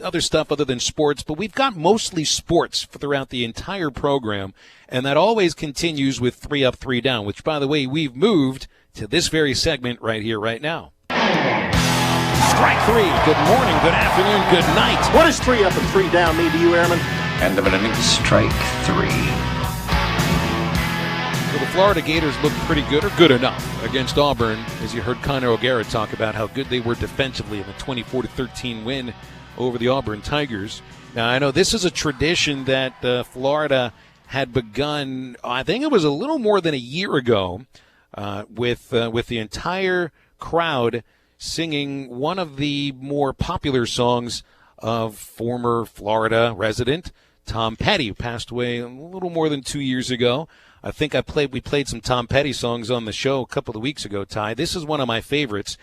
other stuff other than sports, but we've got mostly sports throughout the entire program, and that always continues with 3 Up, 3 Down, which, by the way, we've moved to this very segment right here, right now. Strike 3. Good morning, good afternoon, good night. What does 3 Up and 3 Down mean to you, Airman? End of an inning. Strike 3. So the Florida Gators looked pretty good, or good enough, against Auburn, as you heard Connor O'Gara talk about how good they were defensively in the 24-13 win over the Auburn Tigers. Now, I know this is a tradition that Florida had begun, I think it was a little more than a year ago, with the entire crowd singing one of the more popular songs of former Florida resident Tom Petty, who passed away a little more than 2 years ago. I think we played some Tom Petty songs on the show a couple of weeks ago, Ty. This is one of my favorites.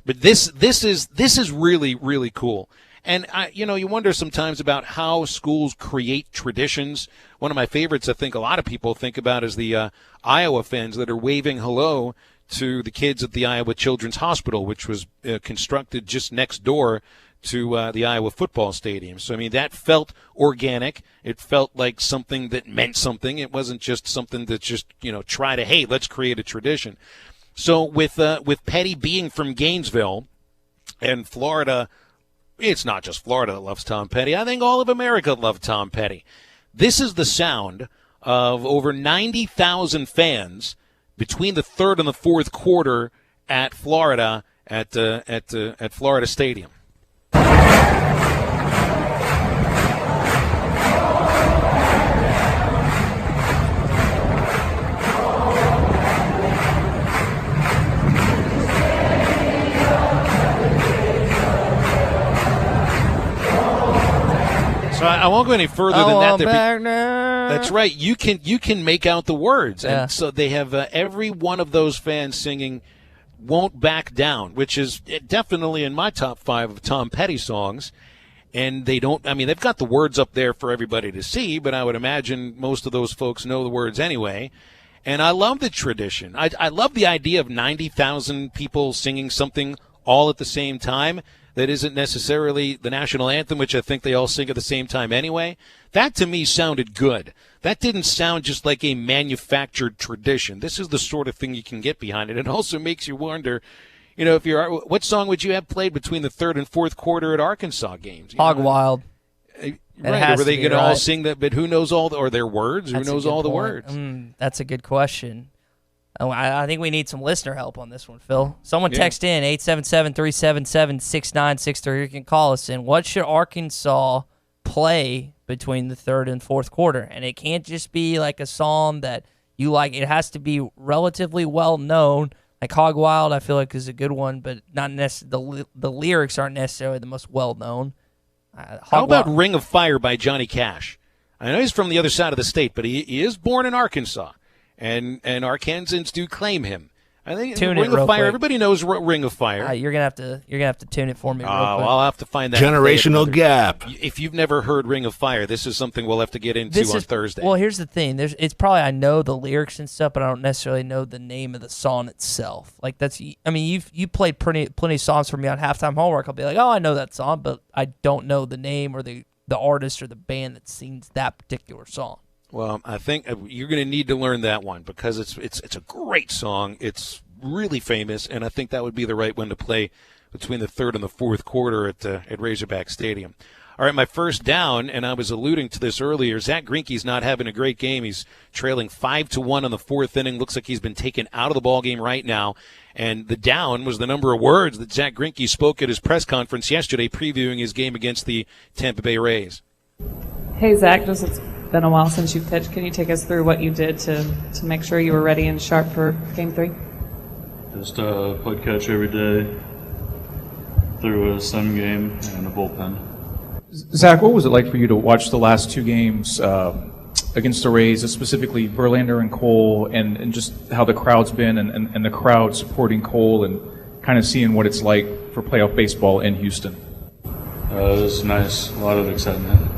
But this is really, really cool. And you wonder sometimes about how schools create traditions. One of my favorites, I think a lot of people think about, is the Iowa fans that are waving hello to the kids at the Iowa Children's Hospital, which was constructed just next door to the Iowa football stadium. So, I mean, that felt organic. It felt like something that meant something. It wasn't just something that just, try to, hey, let's create a tradition. So with Petty being from Gainesville and Florida, it's not just Florida that loves Tom Petty. I think all of America loved Tom Petty. This is the sound of over 90,000 fans between the third and the fourth quarter at Florida at Florida Stadium. So I won't go any further than that. That's right. You can make out the words, and so they have every one of those fans singing Won't Back Down, which is definitely in my top 5 of Tom Petty songs. And they've got the words up there for everybody to see, but I would imagine most of those folks know the words anyway. And I love the tradition. I love the idea of 90,000 people singing something all at the same time that isn't necessarily the national anthem, which I think they all sing at the same time anyway. That, to me, sounded good. That didn't sound just like a manufactured tradition. This is the sort of thing you can get behind it. It also makes you wonder, what song would you have played between the third and fourth quarter at Arkansas games? Hog Wild. Right. Were they going to all sing that? But who knows or their words? Who knows all the words? That's a good question. I think we need some listener help on this one, Phil. Someone text in 877-377-6963. You can call us in. What should Arkansas play between the third and fourth quarter? And it can't just be like a song that you like. It has to be relatively well known. Like Hog Wild, I feel like is a good one, but not necessarily. The lyrics aren't necessarily the most well known. How about Ring of Fire by Johnny Cash? I know he's from the other side of the state, but he is born in Arkansas. And Arkansans do claim him. I think Ring of Fire. Quick. Everybody knows Ring of Fire. You're gonna have to tune it for me. Real quick. Well, I'll have to find that generational gap. If you've never heard Ring of Fire, this is something we'll have to get into on Thursday. Well, here's the thing. It's probably I know the lyrics and stuff, but I don't necessarily know the name of the song itself. Like you played plenty of songs for me on Halftime Homework. I'll be like, oh, I know that song, but I don't know the name or the artist or the band that sings that particular song. Well, I think you're going to need to learn that one because it's a great song. It's really famous, and I think that would be the right one to play between the third and the fourth quarter at Razorback Stadium. All right, my first down, and I was alluding to this earlier, Zach Greinke's not having a great game. He's trailing 5-1 in the fourth inning. Looks like he's been taken out of the ball game right now. And the down was the number of words that Zach Greinke spoke at his press conference yesterday previewing his game against the Tampa Bay Rays. Hey, Zach, it's been a while since you pitched. Can you take us through what you did to make sure you were ready and sharp for Game 3? Just played catch every day, through a sun game and a bullpen. Zach, what was it like for you to watch the last two games against the Rays, specifically Verlander and Cole, and just how the crowd's been and the crowd supporting Cole and kind of seeing what it's like for playoff baseball in Houston? It was nice. A lot of excitement.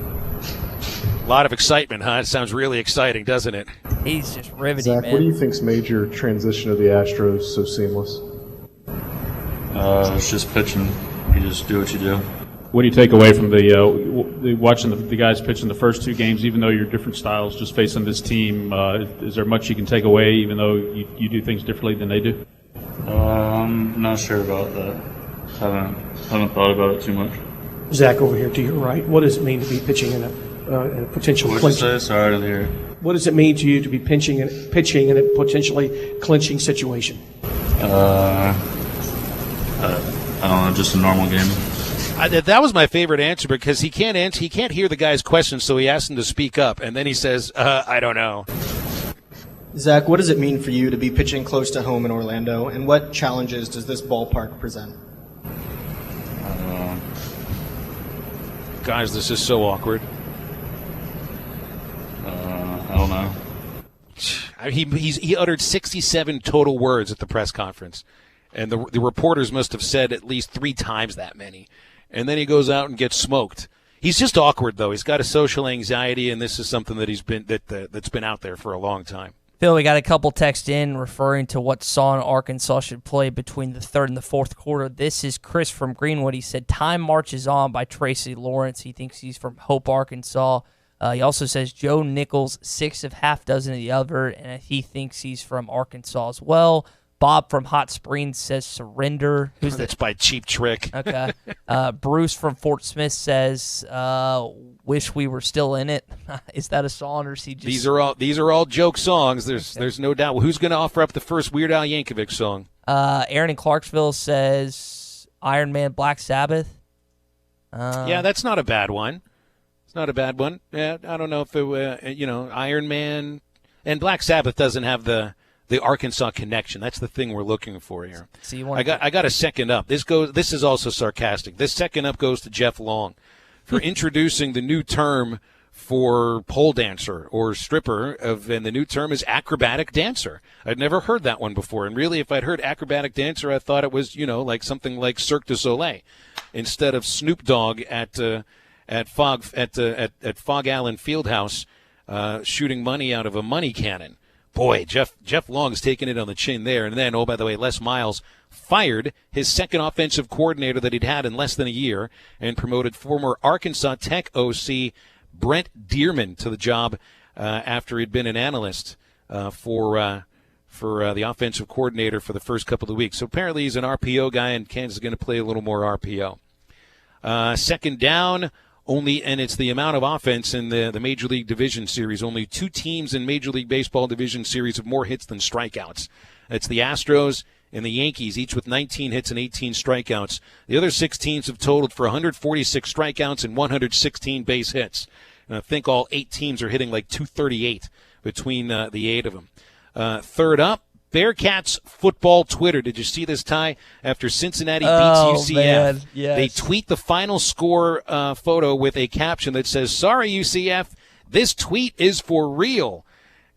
A lot of excitement, huh? It sounds really exciting, doesn't it? He's just riveting, Zach, man. what do you think's made your transition to the Astros so seamless? It's just pitching. You just do what you do. What do you take away from the watching the guys pitch in the first two games, even though you're different styles, just facing this team? Is there much you can take away, even though you do things differently than they do? I'm not sure about that. Haven't thought about it too much. Zach, over here to your right, what does it mean to be pitching in a potential What'd clinch? you say? Sorry, I didn't hear it. What does it mean to you to be pitching in a potentially clinching situation? I don't know, just a normal game. That was my favorite answer because he can't answer. He can't hear the guy's questions, so he asks him to speak up, and then he says, "I don't know." Zach, what does it mean for you to be pitching close to home in Orlando, and what challenges does this ballpark present? Guys, this is so awkward. I don't know. He uttered 67 total words at the press conference, and the reporters must have said at least 3 times that many. And then he goes out and gets smoked. He's just awkward, though. He's got a social anxiety, and this is something that that's been out there for a long time. Phil, we got a couple texts in referring to what song Arkansas should play between the third and the fourth quarter. This is Chris from Greenwood. He said, "Time Marches On" by Tracy Lawrence. He thinks he's from Hope, Arkansas. He also says Joe Nichols, 6 of Half Dozen of the Other, and he thinks he's from Arkansas as well. Bob from Hot Springs says Surrender. That's by Cheap Trick. Okay. Bruce from Fort Smith says Wish We Were Still in It. Is that a song, or is he just... These are all joke songs. There's no doubt. Who's going to offer up the first Weird Al Yankovic song? Aaron in Clarksville says Iron Man, Black Sabbath. Yeah, that's not a bad one. It's not a bad one. Yeah, I don't know if it, Iron Man and Black Sabbath doesn't have the Arkansas connection. That's the thing we're looking for here. So I got a second up. This is also sarcastic. This second up goes to Jeff Long for introducing the new term for pole dancer or stripper, and the new term is acrobatic dancer. I'd never heard that one before, and really, if I'd heard acrobatic dancer, I thought it was, like something like Cirque du Soleil, instead of Snoop Dogg at Fog Allen Fieldhouse shooting money out of a money cannon. Boy, Jeff Long's taking it on the chin there. And then, oh, by the way, Les Miles fired his second offensive coordinator that he'd had in less than a year and promoted former Arkansas Tech OC Brent Dearman to the job after he'd been an analyst for the offensive coordinator for the first couple of weeks. So apparently he's an RPO guy, and Kansas is going to play a little more RPO. Second down. And it's the amount of offense in the Major League Division Series. Only 2 teams in Major League Baseball Division Series have more hits than strikeouts. It's the Astros and the Yankees, each with 19 hits and 18 strikeouts. The other 6 teams have totaled for 146 strikeouts and 116 base hits. And I think all 8 teams are hitting like 238 between the 8 of them. Third up, Bearcats football Twitter. Did you see this, Ty? After Cincinnati beats UCF, man. Yes. They tweet the final score photo with a caption that says, "Sorry, UCF, this tweet is for real,"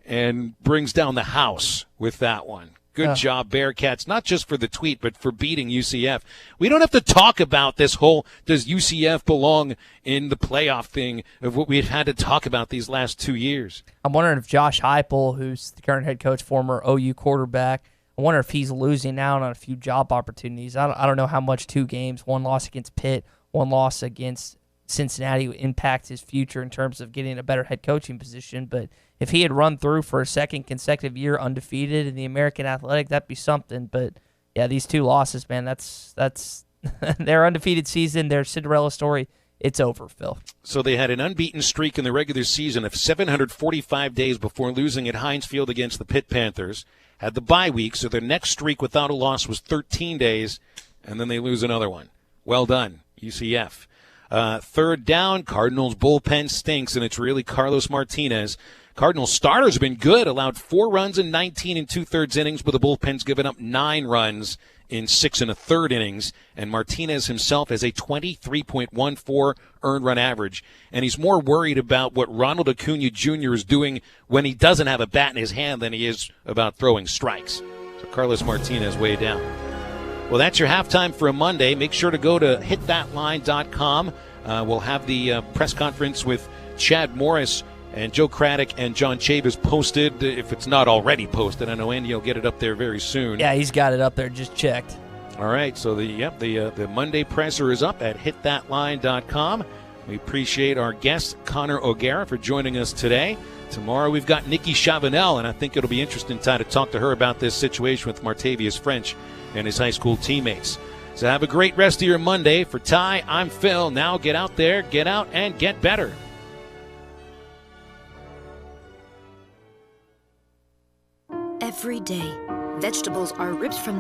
and brings down the house with that one. Good job, Bearcats, not just for the tweet, but for beating UCF. We don't have to talk about this whole does UCF belong in the playoff thing of what we've had to talk about these last 2 years. I'm wondering if Josh Heupel, who's the current head coach, former OU quarterback, I wonder if he's losing out on a few job opportunities. I don't know how much 2 games, 1 loss against Pitt, 1 loss against Cincinnati impacts his future in terms of getting a better head coaching position, but if he had run through for a second consecutive year undefeated in the American Athletic, that'd be something. But yeah, these 2 losses, man, that's their undefeated season, their Cinderella story. It's over, Phil. So they had an unbeaten streak in the regular season of 745 days before losing at Heinz Field against the Pitt Panthers. Had the bye week, so their next streak without a loss was 13 days, and then they lose another one. Well done, UCF. Third down, Cardinals bullpen stinks, and it's really Carlos Martinez. Cardinals starters have been good, allowed 4 runs in 19 2/3 innings, but the bullpen's given up 9 runs in 6 1/3 innings, and Martinez himself has a 23.14 earned run average, and he's more worried about what Ronald Acuna Jr. is doing when he doesn't have a bat in his hand than he is about throwing strikes. So Carlos Martinez way down. Well, that's your halftime for a Monday. Make sure to go to hitthatline.com. We'll have the press conference with Chad Morris and Joe Craddock and John Chavis posted, if it's not already posted. I know Andy will get it up there very soon. Yeah, he's got it up there. Just checked. All right, so the Monday presser is up at hitthatline.com. We appreciate our guest, Connor O'Gara, for joining us today. Tomorrow we've got Nikki Chavanel, and I think it'll be interesting to talk to her about this situation with Martavius French and his high school teammates. So have a great rest of your Monday. For Ty, I'm Phil. Now get out there, get out, and get better. Every day, vegetables are ripped from